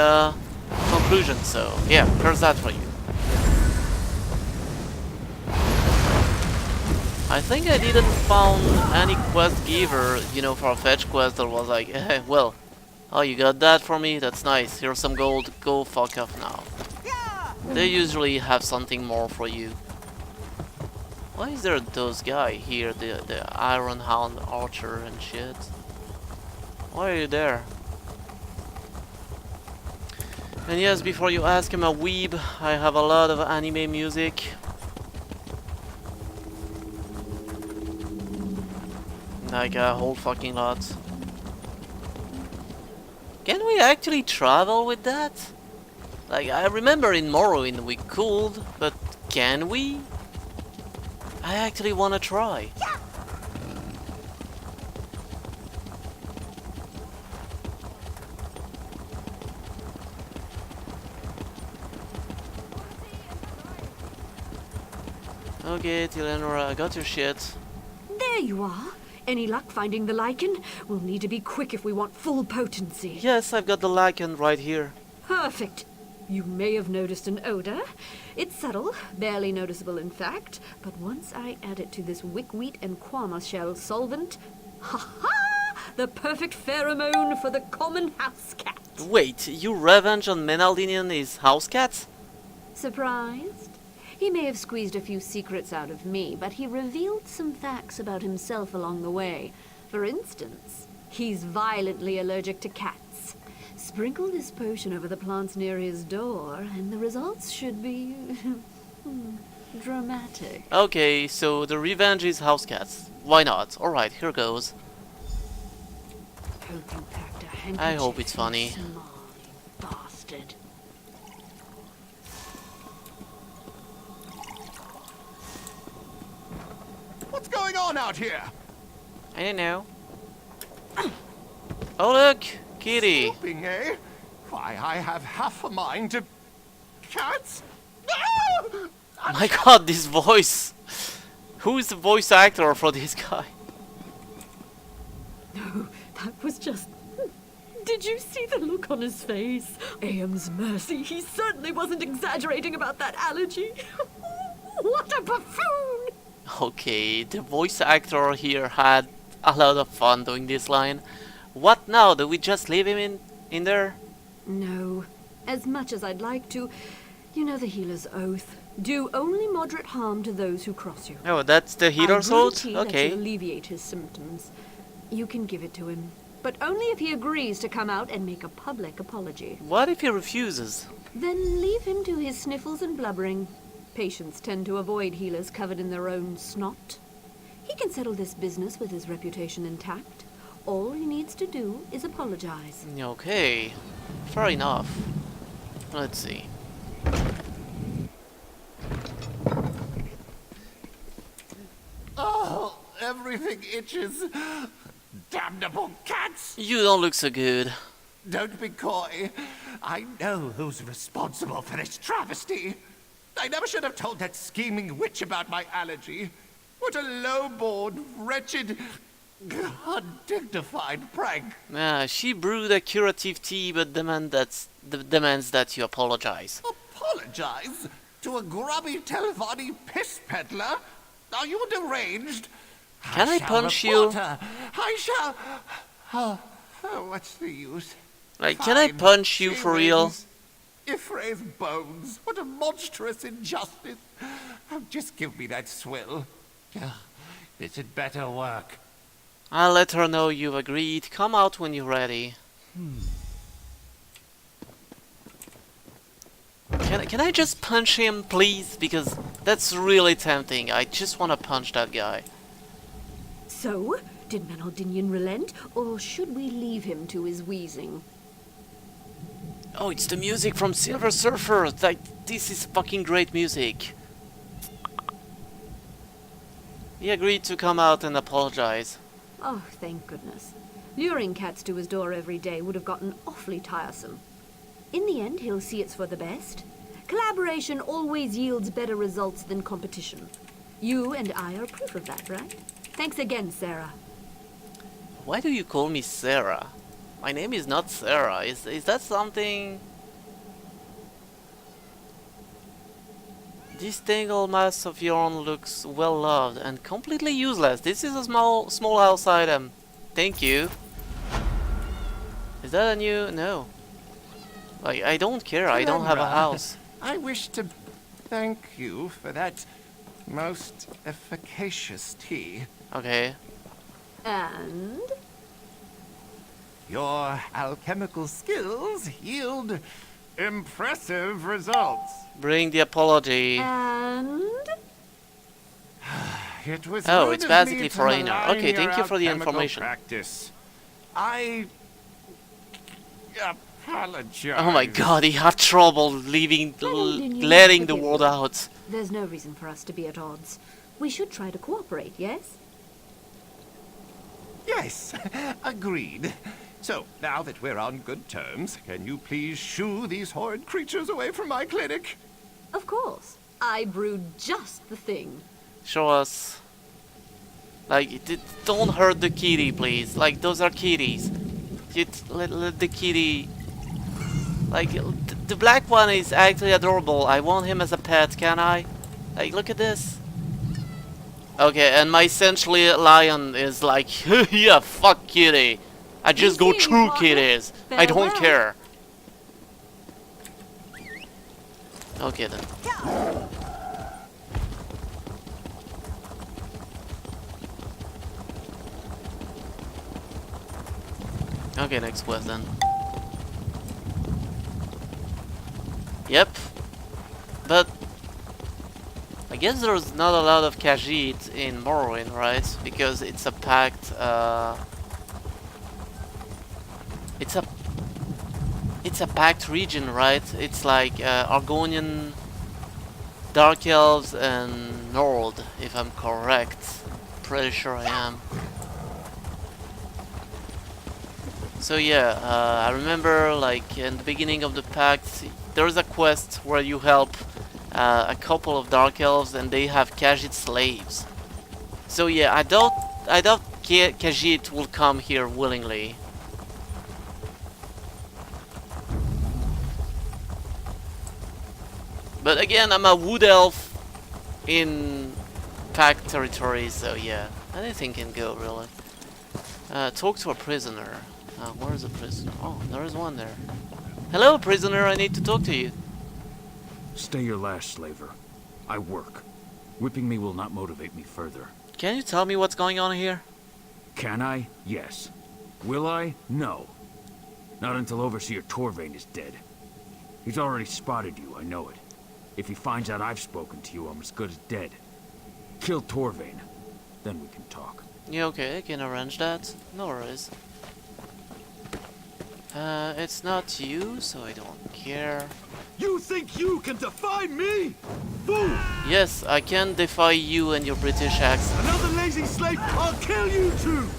conclusion. So yeah, there's that for you. I think I didn't found any quest giver, you know, for a fetch quest that was like, eh, well, oh, you got that for me? That's nice. Here's some gold. Go fuck off now. They usually have something more for you. Why is there those guy here, the Iron Hound Archer and shit? Why are you there? And yes, before you ask, I'm a weeb. I have a lot of anime music. Like a whole fucking lot. Can we actually travel with that? Like, I remember in Morrowind we could, but can we? I actually wanna try. Okay, Telenora, I got your shit. There you are. Any luck finding the Lycan? We'll need to be quick if we want full potency. Yes, I've got the Lycan right here. Perfect. You may have noticed an odor. It's subtle, barely noticeable in fact, but once I add it to this wickweed and quama shell solvent, ha-ha! The perfect pheromone for the common house cat. Wait, your revenge on Menaldinian is house cat? Surprised? He may have squeezed a few secrets out of me, but he revealed some facts about himself along the way. For instance, he's violently allergic to cats. Sprinkle this potion over the plants near his door, and the results should be dramatic. Okay, so the revenge is house cats. Why not? Alright, here goes. I hope it's funny. Bastard. What's going on out here? I don't know. Oh look! Kitty! Snooping, eh? Why, I have half a mind to... Cats? My god, this voice! Who is the voice actor for this guy? No, that was just... Did you see the look on his face? Aeon's mercy, he certainly wasn't exaggerating about that allergy. What a buffoon! Okay, the voice actor here had a lot of fun doing this line. What now? Do we just leave him in there? No. As much as I'd like to, you know the healer's oath. Do only moderate harm to those who cross you. Oh, that's the healer's oath? Okay. That will alleviate his symptoms. You can give it to him, but only if he agrees to come out and make a public apology. What if he refuses? Then leave him to his sniffles and blubbering. Patients tend to avoid healers covered in their own snot. He can settle this business with his reputation intact. All he needs to do is apologize. Okay, fair enough. Let's see. Oh, everything itches. Damnable cats! You don't look so good. Don't be coy. I know who's responsible for this travesty. I never should have told that scheming witch about my allergy. What a low-born, wretched, undignified prank. She brewed a curative tea, but demands that you apologize. Apologize? To a grubby Telvanni piss peddler? Are you deranged? Can I punch you? I shall... Oh, what's the use? Like, can I punch you for real? Ifre's bones. What a monstrous injustice. Oh, just give me that swill. This had better work. I'll let her know you've agreed. Come out when you're ready. Can I just punch him, please? Because that's really tempting. I just want to punch that guy. So, did Menaldinian relent, or should we leave him to his wheezing? Oh, it's the music from Silver Surfer! Like, this is fucking great music. He agreed to come out and apologize. Oh, thank goodness. Luring cats to his door every day would have gotten awfully tiresome. In the end, he'll see it's for the best. Collaboration always yields better results than competition. You and I are proof of that, right? Thanks again, Sarah. Why do you call me Sarah? My name is not Sarah. Is that something? This tangled mass of yarn looks well loved and completely useless. This is a small house item. Thank you. Is that a new? No. Like, I don't care. I don't have a house. I wish to thank you for that most efficacious tea. Okay. And? Your alchemical skills yield impressive results. Bring the apology. And? It was Oh, rude it's of basically me to foreigner. malign Okay, your thank you for the alchemical information. Practice. I apologize. Oh my god, he had trouble leaving, didn't you letting forgive the me? word out. There's no reason for us to be at odds. We should try to cooperate, yes? Yes, agreed. So, now that we're on good terms, can you please shoo these horrid creatures away from my clinic? Of course. I brewed just the thing. Show us. Like, don't hurt the kitty, please. Like, those are kitties. Let the kitty... Like, the black one is actually adorable. I want him as a pet, can I? Like, look at this. Okay, and my essentially lion is like, yeah, fuck kitty. I just go through kitties. I don't care. Okay then. Okay, next quest then. Yep. But I guess there's not a lot of Khajiit in Morrowind, right? Because it's a pact, it's a packed region, right? It's like Argonian, Dark Elves, and Nord, if I'm correct. Pretty sure I am. So yeah, I remember like in the beginning of the pact, there's a quest where you help a couple of Dark Elves, and they have Khajiit slaves. So yeah, I doubt Khajiit will come here willingly. But again, I'm a wood elf in packed territory, so yeah, anything can go really. Talk to a prisoner. Where's a prisoner? Oh, there is one there. Hello, prisoner, I need to talk to you. Stay your last, slaver. I work. Whipping me will not motivate me further. Can you tell me what's going on here? Can I? Yes. Will I? No. Not until Overseer Torvain is dead. He's already spotted you, I know it. If he finds out I've spoken to you, I'm as good as dead. Kill Torvain, then we can talk. Yeah, okay, I can arrange that. No worries. It's not you, so I don't care. You think you can defy me? Fool! Yes, I can defy you and your British accent. Another lazy slave, I'll kill you too!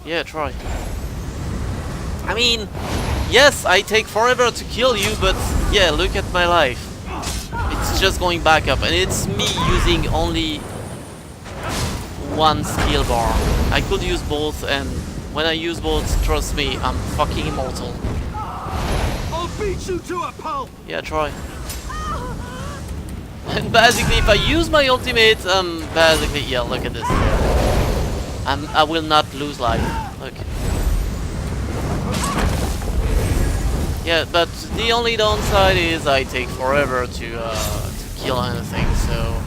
Yeah, try. I mean, yes, I take forever to kill you, but yeah, look at my life. It's just going back up, and it's me using only one skill bar. I could use both, and when I use both, trust me, I'm fucking immortal. I'll beat you to a pulp! Yeah, try. And basically, if I use my ultimate, basically, yeah, look at this. I will not lose life. Look. Yeah, but the only downside is I take forever to kill anything. So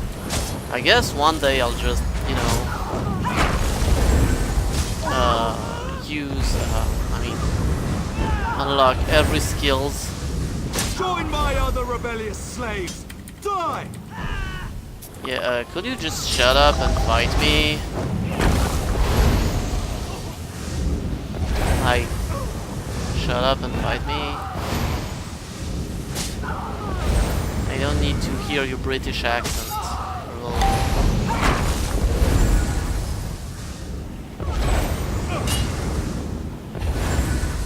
I guess one day I'll just, you know, unlock every skills. Join my other rebellious slaves! Die! Yeah, could you just shut up and fight me? Like, shut up and fight me. I don't need to hear your British accent.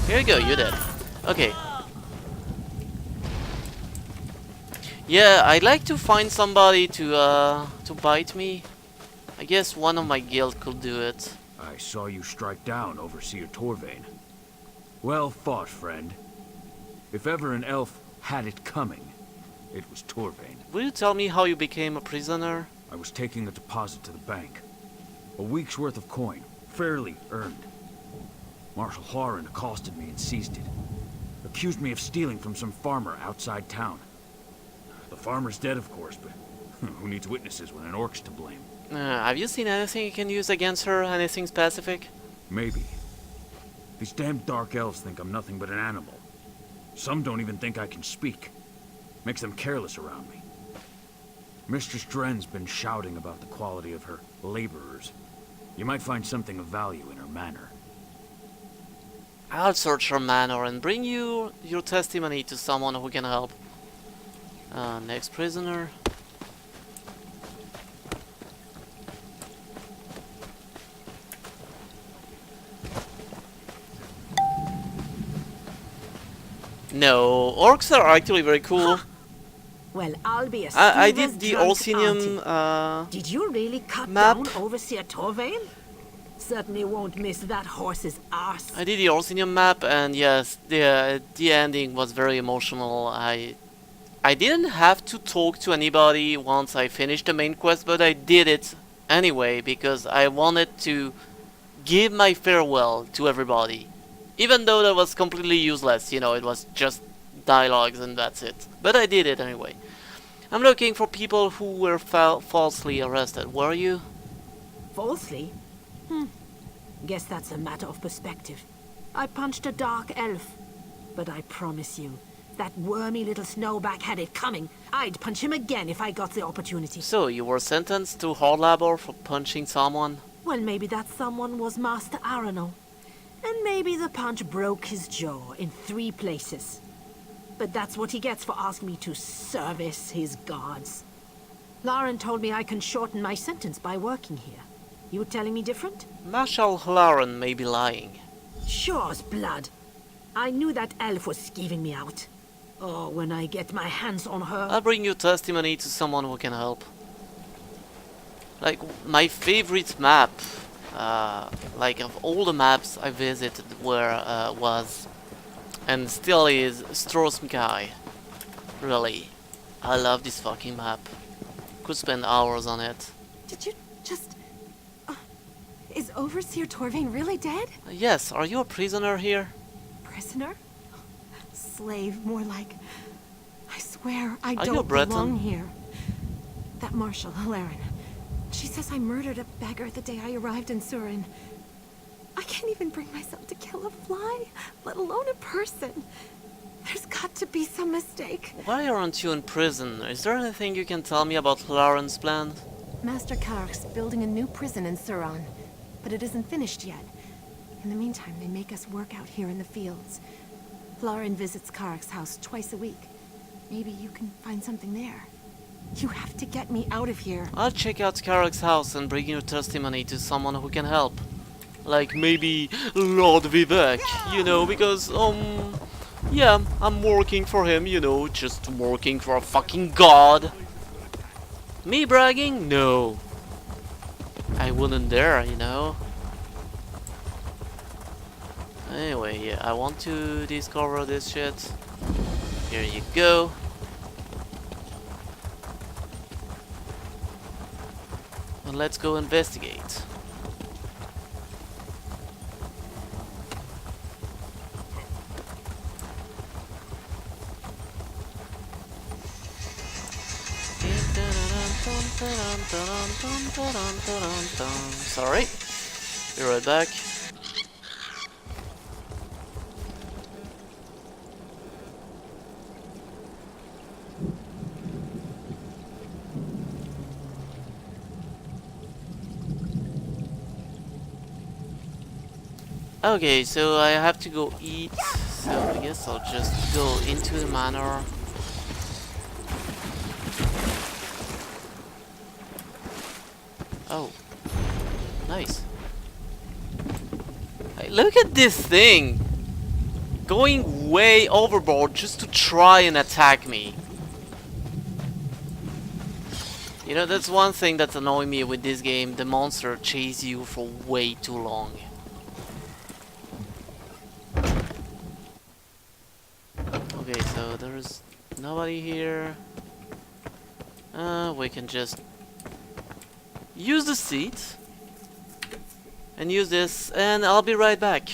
Here you go, you're dead. Okay. Yeah, I'd like to find somebody to bite me. I guess one of my guild could do it. I saw you strike down Overseer Torvain. Well fought, friend. If ever an elf had it coming, it was Torvain. Will you tell me how you became a prisoner? I was taking a deposit to the bank. A week's worth of coin, fairly earned. Marshal Horan accosted me and seized it. Accused me of stealing from some farmer outside town. farmer's dead, of course, but who needs witnesses when an orc's to blame? Have you seen anything you can use against her? Anything specific? Maybe. These damn dark elves think I'm nothing but an animal. Some don't even think I can speak. Makes them careless around me. Mistress Dren's been shouting about the quality of her laborers. You might find something of value in her manner. I'll search her manor and bring you your testimony to someone who can help. Next prisoner. No, orcs are actually very cool. Well, I'll be as I stupid as did the drunk Orsinium Did you really cut map. down Overseer Torvain? Certainly won't miss that horse's arse. I did the Orsinium map, and yes, the ending was very emotional. I didn't have to talk to anybody once I finished the main quest, but I did it anyway because I wanted to give my farewell to everybody. Even though that was completely useless, you know, it was just dialogues and that's it. But I did it anyway. I'm looking for people who were falsely arrested. Were you? Falsely? Guess that's a matter of perspective. I punched a dark elf. But I promise you, that wormy little snowback had it coming. I'd punch him again if I got the opportunity. So, you were sentenced to hard labor for punching someone? Well, maybe that someone was Master Arano. And maybe the punch broke his jaw in 3 places. But that's what he gets for asking me to service his gods. Lauren told me I can shorten my sentence by working here. You telling me different? Marshal Lauren may be lying. Sure's blood. I knew that elf was skeeving me out. Oh, when I get my hands on her... I'll bring you testimony to someone who can help. Like, my favorite map, like of all the maps I visited was, and still is, Strosmkai. Really. I love this fucking map. Could spend hours on it. Did you just... is Overseer Torvain really dead? Yes, are you a prisoner here? Prisoner? Slave, more like... I swear, I Are you a don't Breton? belong here. That Marshal, Hilaren. She says I murdered a beggar the day I arrived in Surin. I can't even bring myself to kill a fly, let alone a person. There's got to be some mistake. Why aren't you in prison? Is there anything you can tell me about Lauren's plan? Master Kark's building a new prison in Suran, but it isn't finished yet. In the meantime, they make us work out here in the fields. Lauren visits Kark's house twice a week. Maybe you can find something there. You have to get me out of here. I'll check out Karak's house and bring your testimony to someone who can help. Like maybe Lord Vivek, you know, because, yeah, I'm working for him, you know, just working for a fucking god. Me bragging? No. I wouldn't dare, you know. Anyway, yeah, I want to discover this shit. Here you go. And let's go investigate. Sorry. Be right back. Okay, so I have to go eat, so I guess I'll just go into the manor. Oh, nice. Hey, look at this thing! Going way overboard just to try and attack me. You know, that's one thing that's annoying me with this game. The monster chases you for way too long. Okay, so there's nobody here. We can just use the seat and use this, and I'll be right back.